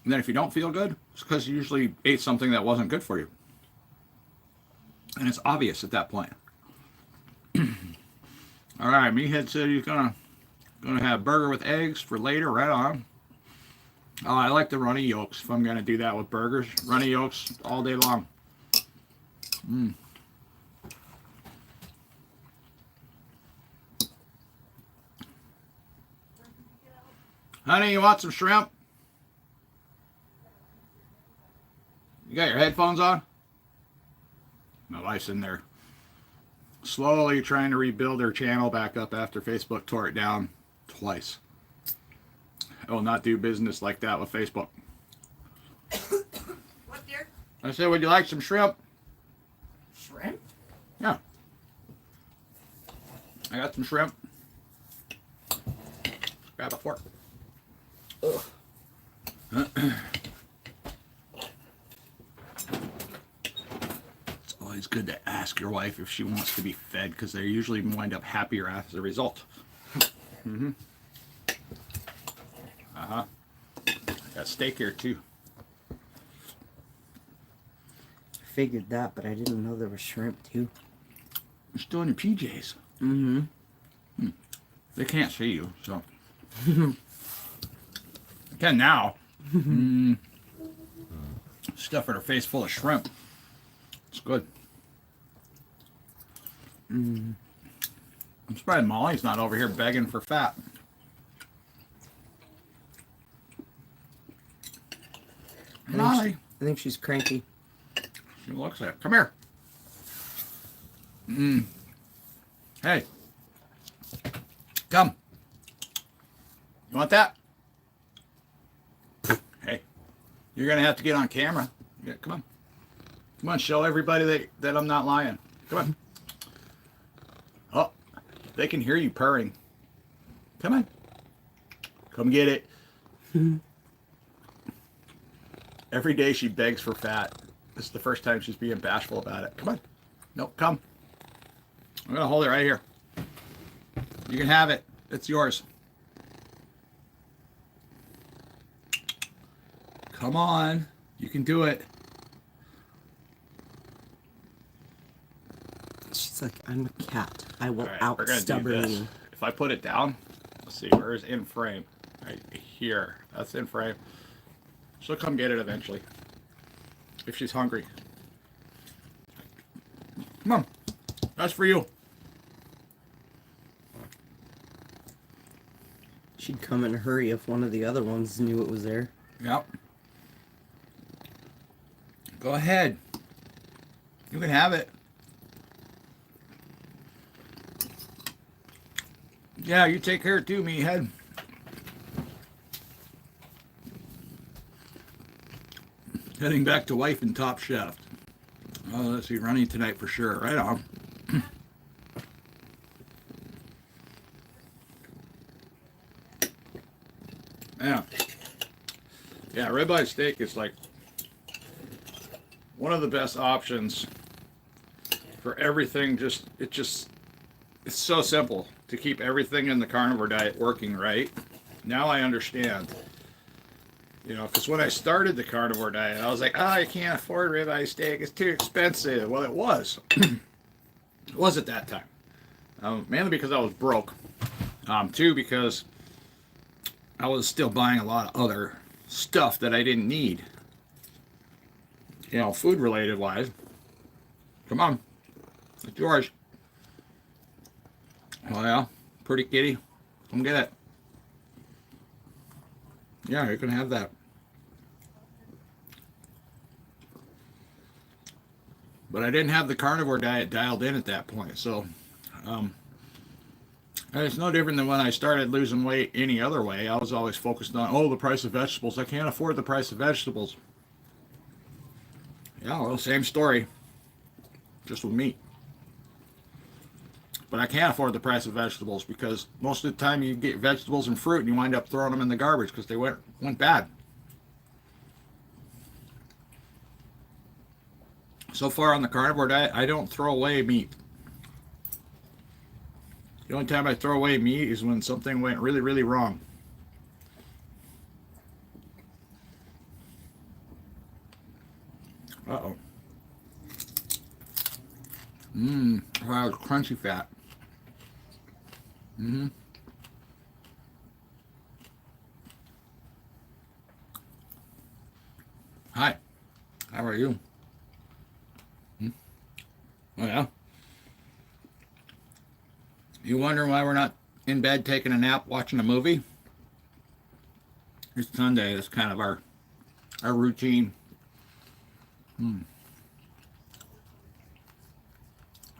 And then if you don't feel good, it's because you usually ate something that wasn't good for you. And it's obvious at that point. All right, Meathead said he's gonna have burger with eggs for later. Right on. Oh, I like the runny yolks if I'm gonna do that with burgers. Runny yolks all day long. Honey, you want some shrimp? You got your headphones on? My wife's in there slowly trying to rebuild her channel back up after Facebook tore it down twice. I will not do business like that with Facebook. What, dear? I said, would you like some shrimp? Shrimp? Yeah. I got some shrimp. Grab a fork. Ugh. It's always good to ask your wife if she wants to be fed, because they usually wind up happier as a result. Uh-huh. Got steak here too. I figured that, but I didn't know there was shrimp too. You're still in your PJs. They can't see you, so. They can now. Stuffing her face full of shrimp. It's good. I'm surprised Molly's not over here begging for fat. Molly. I think she's cranky. She looks like it. Come here. Hey. Come. You want that? Hey. You're going to have to get on camera. Yeah, come on. Come on, show everybody that I'm not lying. Come on. Oh, they can hear you purring. Come on. Come get it. Every day she begs for fat. This is the first time she's being bashful about it. Come on. No, come. I'm going to hold it right here. You can have it. It's yours. Come on. You can do it. She's like, I'm a cat. I will All right, we're gonna do out-stubborn this. you. If I put it down, let's see, where's in frame? Right here. That's in frame. She'll come get it eventually. If she's hungry. Come on. That's for you. She'd come in a hurry if one of the other ones knew it was there. Yep. Go ahead. You can have it. Yeah, you take care too, meathead. Heading back to wife and top chef. Oh, let's see, running tonight for sure. Right on. Yeah. Yeah, ribeye steak is like one of the best options for everything. It's so simple to keep everything in the carnivore diet working right. Now I understand. You know, because when I started the carnivore diet, I was like, oh, I can't afford ribeye steak. It's too expensive. Well, it was. It was at that time. Mainly because I was broke. Two, because I was still buying a lot of other stuff that I didn't need. you know, food related wise. Come on. It's yours. Oh yeah. Pretty kitty. Come get it. Yeah, you can have that. But I didn't have the carnivore diet dialed in at that point, so and it's no different than when I started losing weight any other way. I was always focused on, oh, the price of vegetables. I can't afford the price of vegetables. Yeah, well, same story, just with meat. But I can't afford the price of vegetables because most of the time you get vegetables and fruit and you wind up throwing them in the garbage because they went bad. So far on the carnivore diet, I don't throw away meat. The only time I throw away meat is when something went really, really wrong. Uh-oh. That was crunchy fat. Hi. How are you? Oh, yeah? You wondering why we're not in bed taking a nap watching a movie? It's Sunday. That's kind of our routine.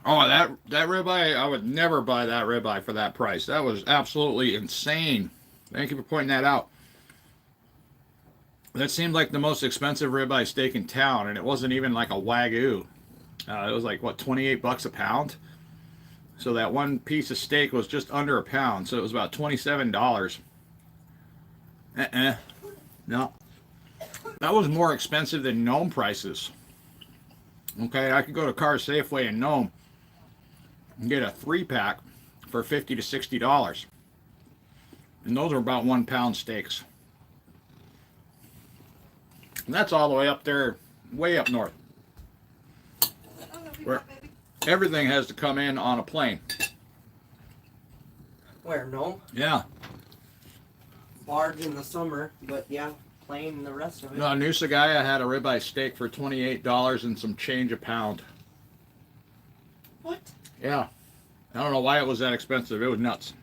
Oh, that ribeye, I would never buy that ribeye for that price. That was absolutely insane. Thank you for pointing that out. That seemed like the most expensive ribeye steak in town, and it wasn't even like a Wagyu. It was like, what, 28 bucks a pound? So that one piece of steak was just under a pound, so it was about $27. No. That was more expensive than Nome prices. Okay, I could go to Car Safeway in Nome and get a 3-pack for $50 to $60. And those are about 1 pound steaks. And that's all the way up there, way up north. Where everything has to come in on a plane. Where, Nome? Yeah. Barge in the summer, but yeah, plane the rest of it. No, Noosa guy, I had a ribeye steak for $28 and some change a pound. What? Yeah. I don't know why it was that expensive. It was nuts.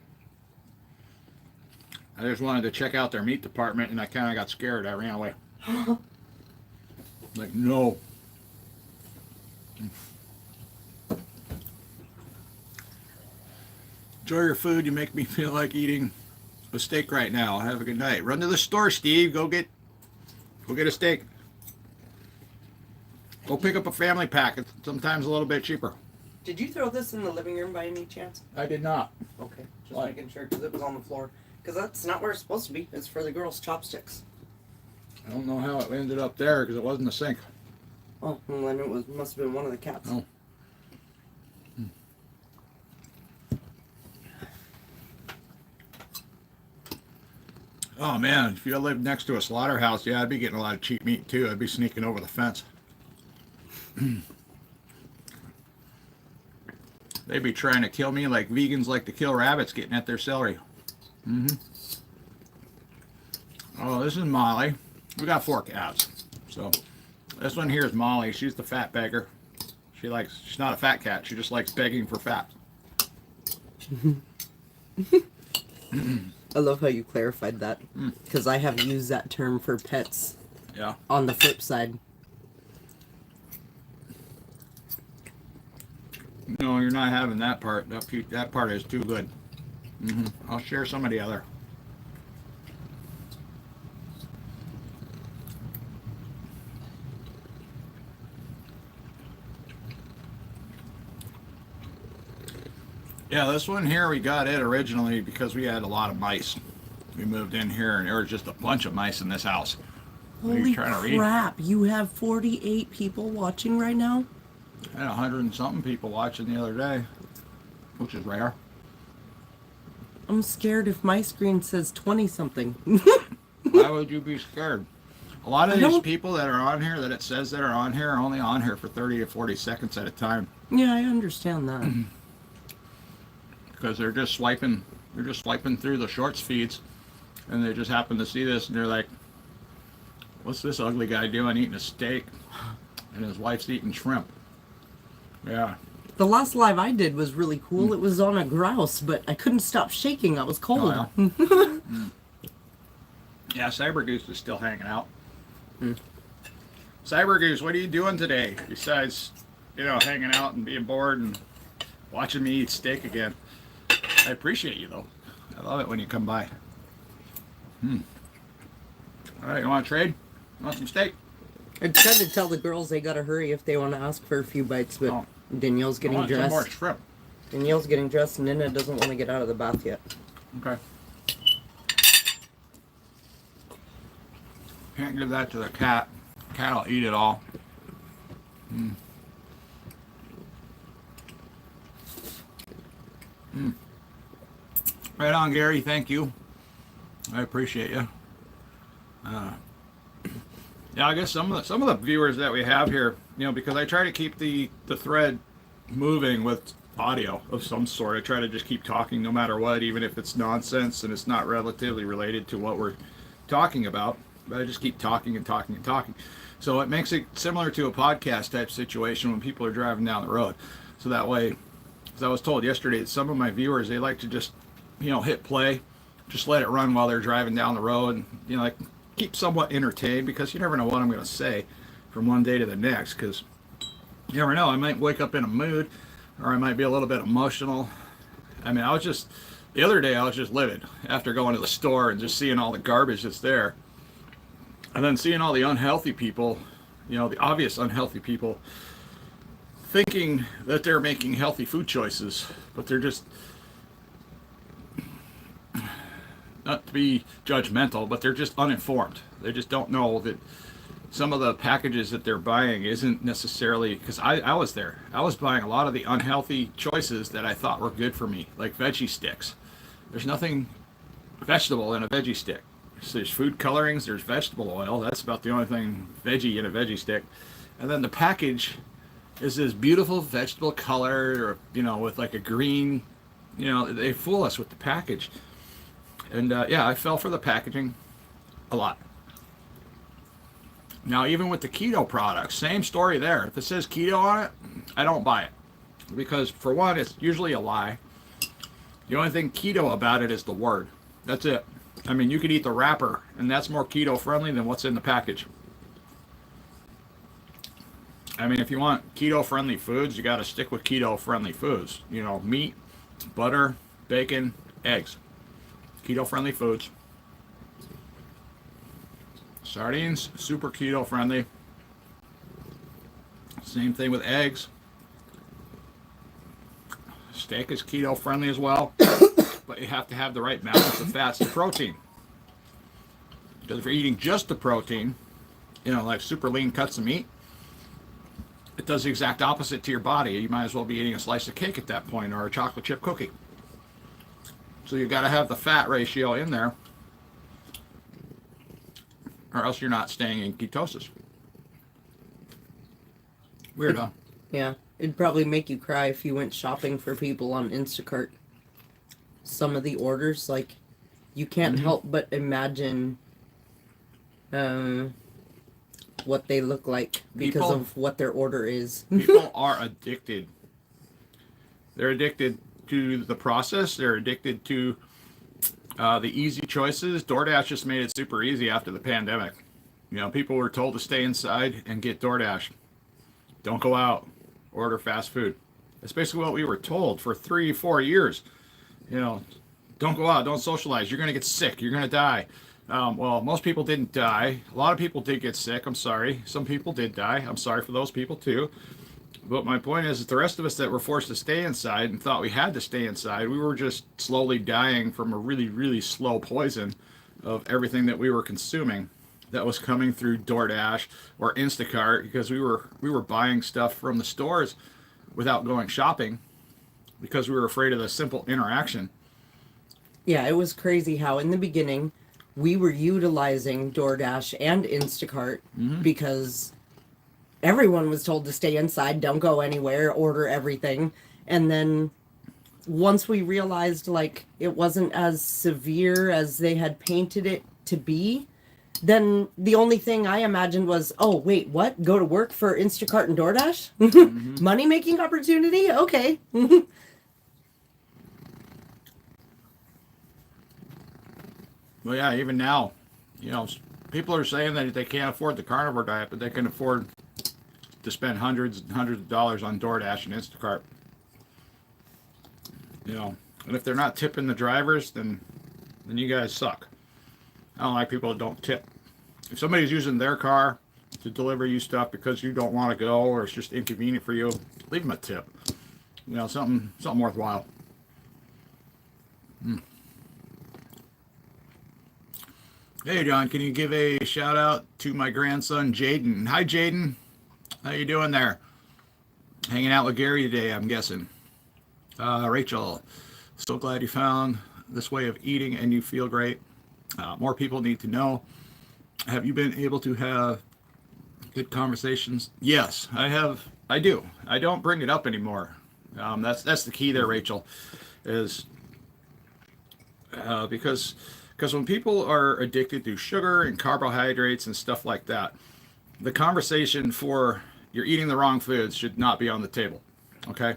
I just wanted to check out their meat department and I kind of got scared. I ran away. Like, no. Enjoy your food. You make me feel like eating a steak right now. Have a good night. Run to the store, Steve. Go get a steak. Go pick up a family pack. It's sometimes a little bit cheaper. Did you throw this in the living room by any chance? I did not. Okay, just Why? making sure because it was on the floor. Because that's not where it's supposed to be. It's for the girls' chopsticks. I don't know how it ended up there because it wasn't a sink. Oh, well, then it must have been one of the cats. Oh. Oh man, if you lived next to a slaughterhouse, yeah, I'd be getting a lot of cheap meat too. I'd be sneaking over the fence. They'd be trying to kill me like vegans like to kill rabbits getting at their celery. Oh, this is Molly. We got 4 cats. So this one here is Molly. She's the fat beggar. She's not a fat cat. She just likes begging for fat. I love how you clarified that. Because I have used that term for pets. Yeah. On the flip side. No, you're not having that part. That part is too good. I'll share some of the other. Yeah, this one here, we got it originally because we had a lot of mice. We moved in here and there was just a bunch of mice in this house. Holy crap, you have 48 people watching right now? I had 100 and something people watching the other day, which is rare. I'm scared if my screen says 20 something. Why would you be scared? A lot of these people that are on here, that it says that are on here, are only on here for 30 to 40 seconds at a time. Yeah, I understand that. Because they're just swiping through the shorts feeds, and they just happen to see this, and they're like, "What's this ugly guy doing eating a steak?" and his wife's eating shrimp. Yeah. The last live I did was really cool. It was on a grouse, but I couldn't stop shaking. I was cold. Oh, yeah. Yeah, Cyber Goose is still hanging out. Cyber Goose, what are you doing today? Besides, hanging out and being bored and watching me eat steak again. I appreciate you, though. I love it when you come by. All right, you want to trade? You want some steak? I tried to tell the girls they gotta hurry if they want to ask for a few bites, but Danielle's getting I want some dressed. more shrimp. Danielle's getting dressed, and Nina doesn't want to get out of the bath yet. Okay. Can't give that to the cat. Cat will eat it all. Right on, Gary. Thank you. I appreciate you. Yeah, I guess some of the viewers that we have here, because I try to keep the thread moving with audio of some sort. I try to just keep talking no matter what, even if it's nonsense and it's not relatively related to what we're talking about. But I just keep talking and talking and talking. So it makes it similar to a podcast type situation when people are driving down the road. So that way, as I was told yesterday, some of my viewers, they like to just, hit play, just let it run while they're driving down the road, and, like keep somewhat entertained, because you never know what I'm going to say from one day to the next, because you never know. I might wake up in a mood, or I might be a little bit emotional. I mean, the other day I was just livid after going to the store and just seeing all the garbage that's there. And then seeing all the unhealthy people, the obvious unhealthy people, thinking that they're making healthy food choices, but they're just, not to be judgmental, but they're just uninformed. They just don't know that some of the packages that they're buying isn't necessarily, because I was there. I was buying a lot of the unhealthy choices that I thought were good for me, like veggie sticks. There's nothing vegetable in a veggie stick. So there's food colorings, there's vegetable oil. That's about the only thing veggie in a veggie stick. And then the package is this beautiful vegetable color, or, with like a green, they fool us with the package. And yeah, I fell for the packaging a lot. Now, even with the keto products, same story there. If it says keto on it, I don't buy it. Because for one, it's usually a lie. The only thing keto about it is the word. That's it. I mean, you could eat the wrapper, and that's more keto friendly than what's in the package. I mean, if you want keto friendly foods, you got to stick with keto friendly foods. Meat, butter, bacon, eggs. Keto friendly foods. Sardines, super keto friendly. Same thing with eggs. Steak is keto friendly as well. But you have to have the right balance of fats and protein. Because if you're eating just the protein, like super lean cuts of meat, it does the exact opposite to your body. You might as well be eating a slice of cake at that point, or a chocolate chip cookie. So you got to have the fat ratio in there, or else you're not staying in ketosis. Weird, huh? Yeah, it'd probably make you cry if you went shopping for people on Instacart. Some of the orders, like, you can't help but imagine what they look like because of what their order is. People are addicted. They're addicted to the process. They're addicted to the easy choices. DoorDash just made it super easy after the pandemic. People were told to stay inside and get DoorDash. Don't go out. Order fast food. That's basically what we were told for 3-4 years. Don't go out, don't socialize. You're going to get sick. You're going to die. Well, most people didn't die. A lot of people did get sick. I'm sorry. Some people did die. I'm sorry for those people too. But my point is that the rest of us that were forced to stay inside and thought we had to stay inside, we were just slowly dying from a really, really slow poison of everything that we were consuming that was coming through DoorDash or Instacart, because we were buying stuff from the stores without going shopping because we were afraid of the simple interaction. Yeah, it was crazy how in the beginning we were utilizing DoorDash and Instacart because everyone was told to stay inside, don't go anywhere, order everything. And then once we realized like it wasn't as severe as they had painted it to be, then the only thing I imagined was, oh, wait, what? Go to work for Instacart and DoorDash? Money making opportunity? Okay. Well, yeah, even now, you know, people are saying that they can't afford the carnivore diet, but they can afford to spend hundreds and hundreds of dollars on DoorDash and Instacart. You know, and if they're not tipping the drivers, then you guys suck. I don't like people that don't tip. If somebody's using their car to deliver you stuff because you don't want to go or it's just inconvenient for you, leave them a tip. You know, something worthwhile. Hey, John, can you give a shout out to my grandson, Jaden? Hi, Jaden. How you doing there? Hanging out with Gary today, I'm guessing. Rachel, so glad you found this way of eating and you feel great. More people need to know. Have you been able to have good conversations? Yes, I have. I do. I don't bring it up anymore. That's the key there, Rachel, is because when people are addicted to sugar and carbohydrates and stuff like that, the conversation for you're eating the wrong foods should not be on the table. Okay?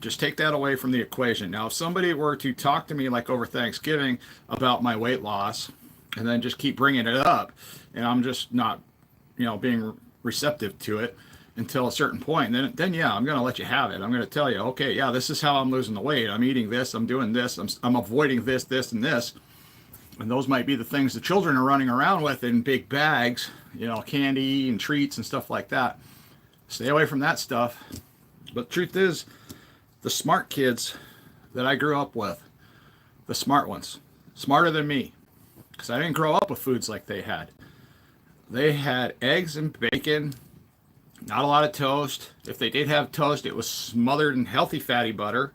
Just take that away from the equation. Now, if somebody were to talk to me like over Thanksgiving about my weight loss and then just keep bringing it up and I'm just not, you know, being receptive to it until a certain point, then yeah, I'm going to let you have it. I'm going to tell you, okay, yeah, this is how I'm losing the weight. I'm eating this, I'm doing this, I'm avoiding this, and this. And those might be the things the children are running around with in big bags, you know, candy and treats and stuff like that. Stay away from that stuff. But the truth is, the smart kids that I grew up with, the smart ones, smarter than me, because I didn't grow up with foods like they had. They had eggs and bacon, not a lot of toast. If they did have toast, it was smothered in healthy fatty butter.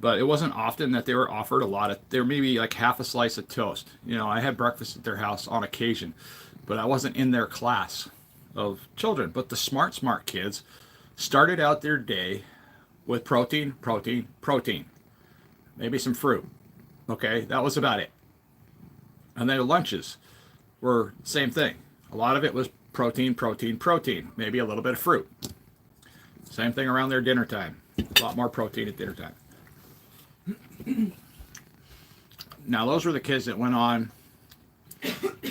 But it wasn't often that they were offered a lot of, there may be like half a slice of toast. You know, I had breakfast at their house on occasion, but I wasn't in their class of children. But the smart kids started out their day with protein. Maybe some fruit. Okay, that was about it. And their lunches were same thing. A lot of it was protein. Maybe a little bit of fruit. Same thing around their dinner time. A lot more protein at dinner time. Now, those were the kids that went on.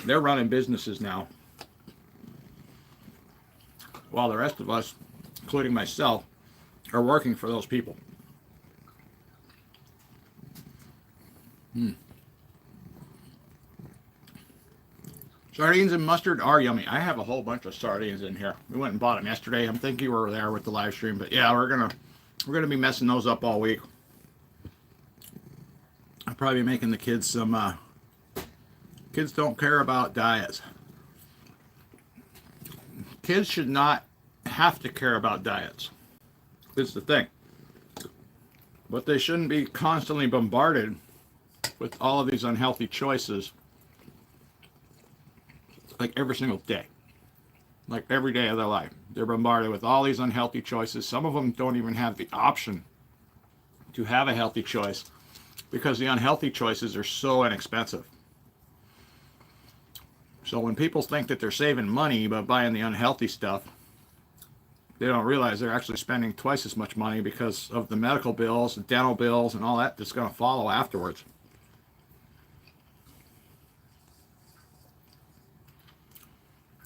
They're running businesses now. While the rest of us, including myself, are working for those people. Sardines and mustard are yummy. I have a whole bunch of sardines in here. We went and bought them yesterday. I'm thinking you were there with the live stream, but yeah, we're gonna be messing those up all week. I'll probably be making the kids some. Kids don't care about diets. Kids should not have to care about diets. It's the thing. But they shouldn't be constantly bombarded with all of these unhealthy choices like every single day. Like every day of their life. They're bombarded with all these unhealthy choices. Some of them don't even have the option to have a healthy choice because the unhealthy choices are so inexpensive. So when people think that they're saving money by buying the unhealthy stuff, they don't realize they're actually spending twice as much money because of the medical bills, the dental bills, and all that that's going to follow afterwards.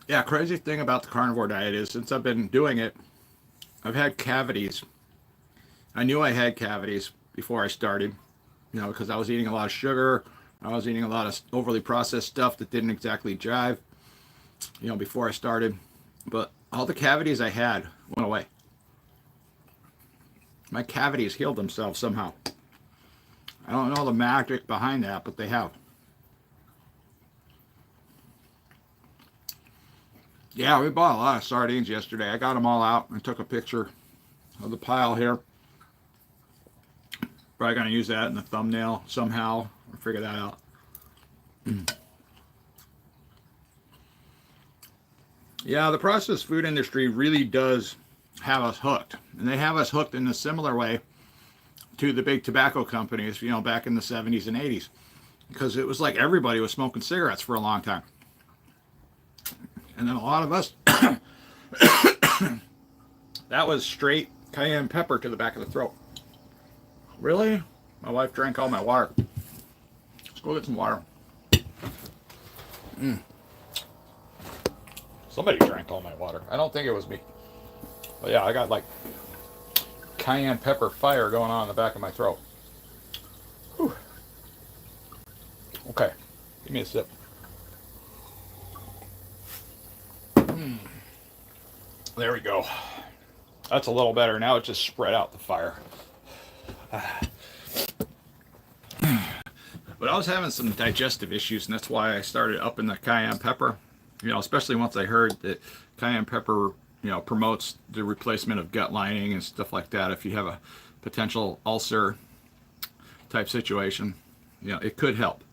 Yeah, crazy thing about the carnivore diet is since I've been doing it, I've had cavities. I knew I had cavities before I started, you know, because I was eating a lot of sugar. I was eating a lot of overly processed stuff that didn't exactly jive, you know, before I started. But all the cavities I had went away. My cavities healed themselves somehow. I don't know the magic behind that, but they have. Yeah, we bought a lot of sardines yesterday. I got them all out and took a picture of the pile here. Probably going to use that in the thumbnail somehow or figure that out. Yeah, the processed food industry really does have us hooked. And they have us hooked in a similar way to the big tobacco companies, you know, back in the 70s and 80s. Because it was like everybody was smoking cigarettes for a long time. And then a lot of us, that was straight cayenne pepper to the back of the throat. Really? My wife drank all my water. Let's go get some water. Somebody drank all my water. I don't think it was me. But yeah, I got like cayenne pepper fire going on in the back of my throat. Whew. Okay, give me a sip. There we go. That's a little better. Now it just spread out the fire. But I was having some digestive issues, and that's why I started upping the cayenne pepper. You know, especially once I heard that cayenne pepper, you know, promotes the replacement of gut lining and stuff like that. If you have a potential ulcer type situation, you know, it could help.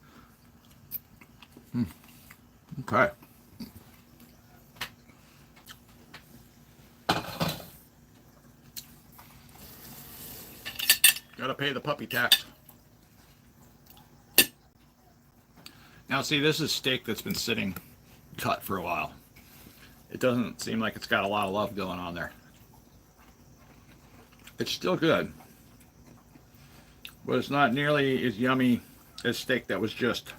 Okay. Gotta pay the puppy tax. Now see, this is steak that's been sitting cut for a while. It doesn't seem like it's got a lot of love going on there. It's still good, but it's not nearly as yummy as steak that was just,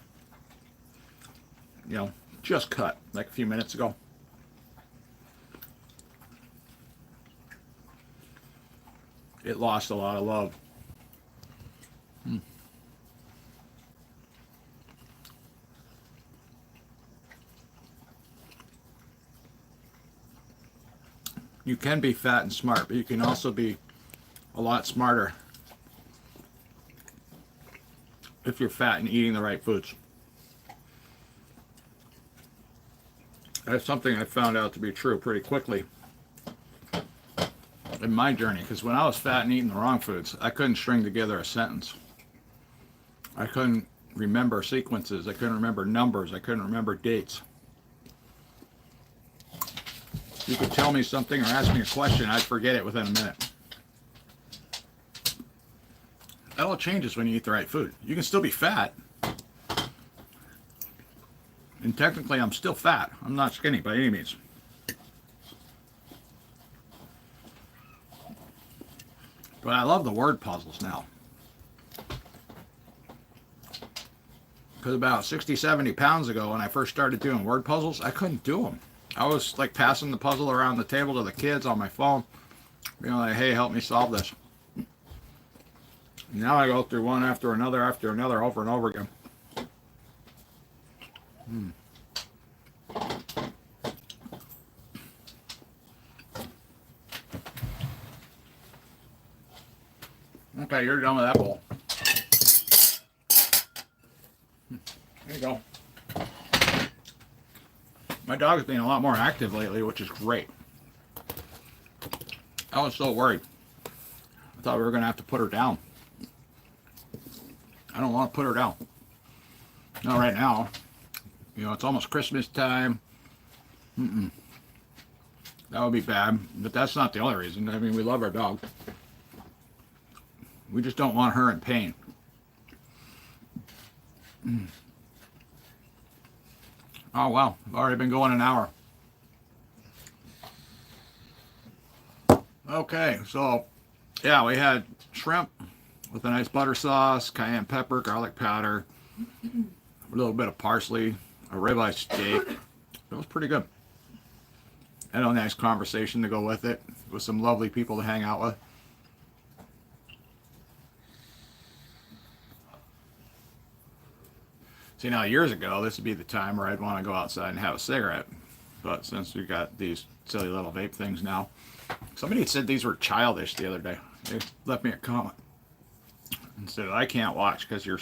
you know, just cut like a few minutes ago. It lost a lot of love. You can be fat and smart, but you can also be a lot smarter if you're fat and eating the right foods. That's something I found out to be true pretty quickly in my journey, because when I was fat and eating the wrong foods, I couldn't string together a sentence. I couldn't remember sequences. I couldn't remember numbers. I couldn't remember dates. You could tell me something or ask me a question, I'd forget it within a minute. That all changes when you eat the right food. You can still be fat. And technically, I'm still fat. I'm not skinny by any means. But I love the word puzzles now. Because about 60, 70 pounds ago, when I first started doing word puzzles, I couldn't do them. I was like passing the puzzle around the table to the kids on my phone, being like, hey, help me solve this. Now I go through one after another, over and over again. Okay, you're done with that bowl. There you go. My dog's being a lot more active lately, which is great. I was so worried. I thought we were going to have to put her down. I don't want to put her down. Not right now. You know, it's almost Christmas time. That would be bad, but that's not the only reason. I mean, we love our dog. We just don't want her in pain. Oh wow, I've already been going an hour. Okay, so yeah, we had shrimp with a nice butter sauce, cayenne pepper, garlic powder, a little bit of parsley, a ribeye steak. It was pretty good. And a nice conversation to go with it, with some lovely people to hang out with. See, now years ago, this would be the time where I'd want to go outside and have a cigarette. But since we got these silly little vape things now, somebody had said these were childish the other day. They left me a comment and said, I can't watch because you're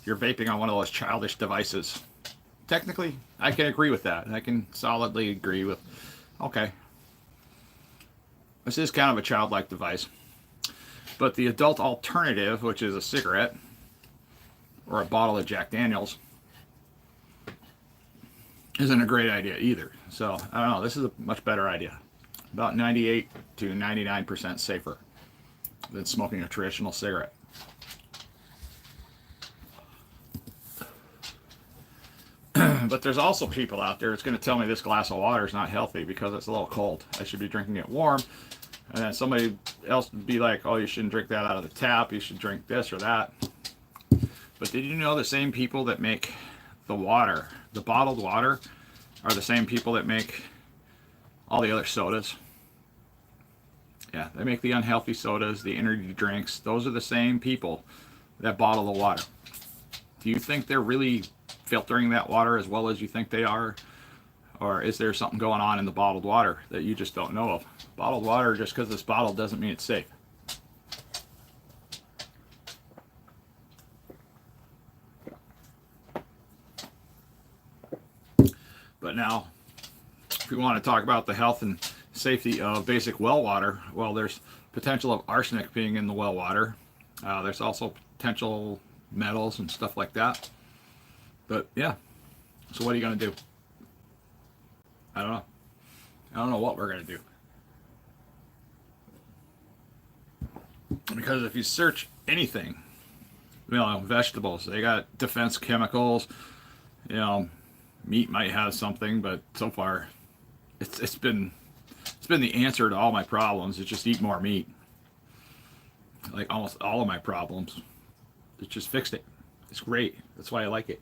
vaping on one of those childish devices. Technically, I can agree with that. I can solidly agree with, okay, this is kind of a childlike device. But the adult alternative, which is a cigarette or a bottle of Jack Daniels, isn't a great idea either. So, I don't know, this is a much better idea. About 98 to 99% safer than smoking a traditional cigarette. But there's also people out there that's going to tell me this glass of water is not healthy because it's a little cold. I should be drinking it warm. And then somebody else would be like, oh, you shouldn't drink that out of the tap. You should drink this or that. But did you know the same people that make the water, the bottled water, are the same people that make all the other sodas? Yeah, they make the unhealthy sodas, the energy drinks. Those are the same people that bottle the water. Do you think they're really filtering that water as well as you think they are? Or is there something going on in the bottled water that you just don't know of? Bottled water, just because it's bottled doesn't mean it's safe. But now, if we want to talk about the health and safety of basic well water, well, there's potential of arsenic being in the well water. There's also potential metals and stuff like that. But yeah, so what are you going to do? I don't know. I don't know what we're going to do. Because if you search anything, you know, vegetables, they got defense chemicals. You know, meat might have something, but so far it's been the answer to all my problems. It's just eat more meat. Like almost all of my problems, it just fixed it. It's great. That's why I like it.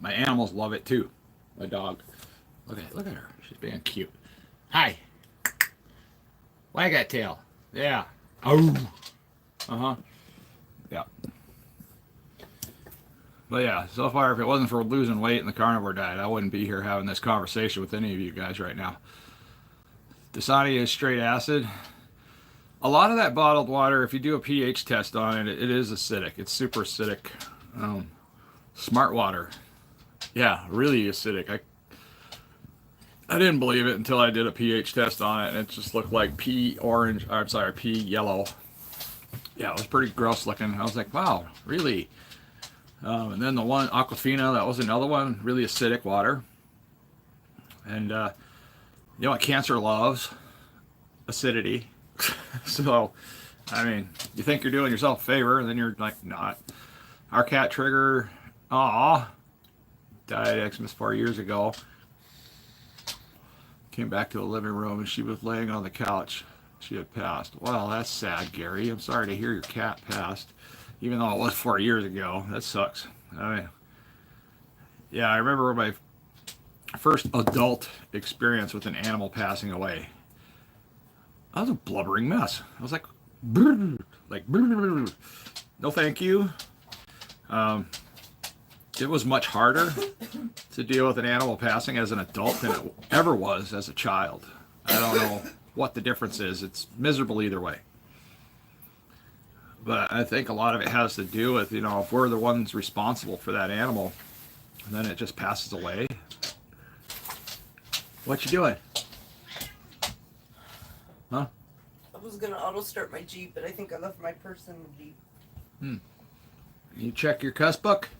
My animals love it too. My dog. Look at her. She's being cute. Hi. Wag that tail. Yeah. Oh. Uh-huh. Yeah. But yeah, so far, if it wasn't for losing weight in the carnivore diet, I wouldn't be here having this conversation with any of you guys right now. Dasani is straight acid. A lot of that bottled water, if you do a pH test on it, it is acidic. It's super acidic. Smart water. Yeah, really acidic. I didn't believe it until I did a pH test on it, and it just looked like pea yellow. Yeah, it was pretty gross looking. I was like, wow, really? And then the one, Aquafina, that was another one, really acidic water. And you know what cancer loves? Acidity. So, I mean, you think you're doing yourself a favor, and then you're like, not. Our cat Trigger, died Xmas 4 years ago. Came back to the living room, and she was laying on the couch. She had passed. Well, that's sad, Gary. I'm sorry to hear your cat passed, even though it was 4 years ago. That sucks. I mean, yeah, I remember my first adult experience with an animal passing away. I was a blubbering mess. I was like, no thank you. It was much harder to deal with an animal passing as an adult than it ever was as a child. I don't know what the difference is. It's miserable either way. But I think a lot of it has to do with, you know, if we're the ones responsible for that animal, and then it just passes away. What you doing? Huh? I was gonna auto start my Jeep, but I think I left my purse in the Jeep. You check your cuss book?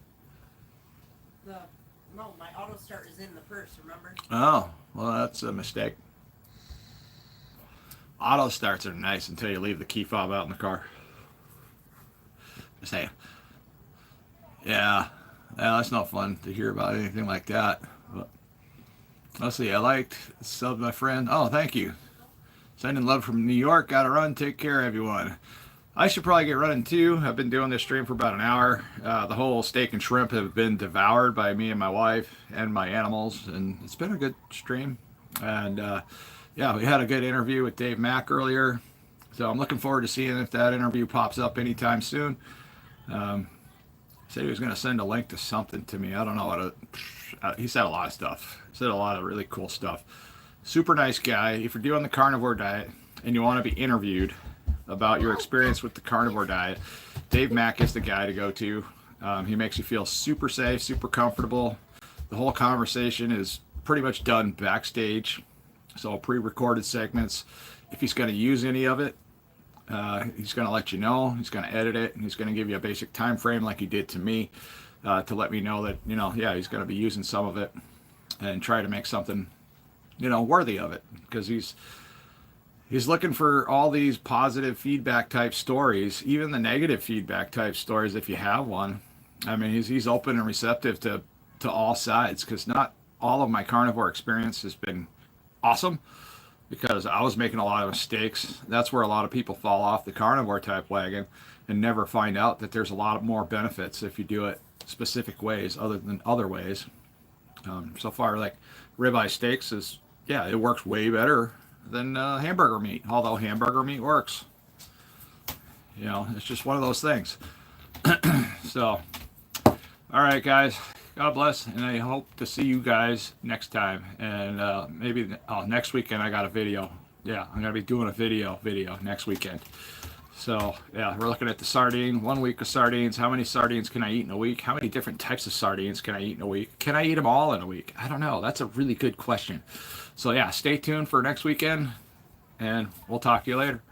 No, my auto start is in the purse, remember? Oh, well, that's a mistake. Auto starts are nice until you leave the key fob out in the car. Just saying. Yeah, that's not fun to hear about anything like that. But let's see, I liked sub my friend. Oh, thank you. Sending love from New York. Gotta run. Take care, everyone. I should probably get running too. I've been doing this stream for about an hour. The whole steak and shrimp have been devoured by me and my wife and my animals, and it's been a good stream. And yeah, we had a good interview with Dave Mack earlier, so I'm looking forward to seeing if that interview pops up anytime soon. Said he was going to send a link to something to me. I don't know what he said a lot of stuff. He said a lot of really cool stuff. Super nice guy. If you're doing the carnivore diet and you want to be interviewed about your experience with the carnivore diet, Dave Mack is the guy to go to. He makes you feel super safe, super comfortable. The whole conversation is pretty much done backstage, so pre-recorded segments. If he's going to use any of it, he's going to let you know. He's going to edit it, and he's going to give you a basic time frame like he did to me, to let me know that, you know, yeah, he's going to be using some of it and try to make something, you know, worthy of it, because he's looking for all these positive feedback type stories, even the negative feedback type stories if you have one. I mean, he's open and receptive to to all sides, because not all of my carnivore experience has been awesome, because I was making a lot of mistakes. That's where a lot of people fall off the carnivore type wagon and never find out that there's a lot of more benefits if you do it specific ways other than other ways. So far, like ribeye steaks is, yeah, it works way better than hamburger meat, although hamburger meat works. You know, it's just one of those things. So, all right, guys, God bless, and I hope to see you guys next time. And maybe next weekend I got a video. Yeah, I'm gonna be doing a video next weekend. So yeah, we're looking at the sardine. 1 week of sardines. How many sardines can I eat in a week? How many different types of sardines can I eat in a week? Can I eat them all in a week? I don't know. That's a really good question. So yeah, stay tuned for next weekend, and we'll talk to you later.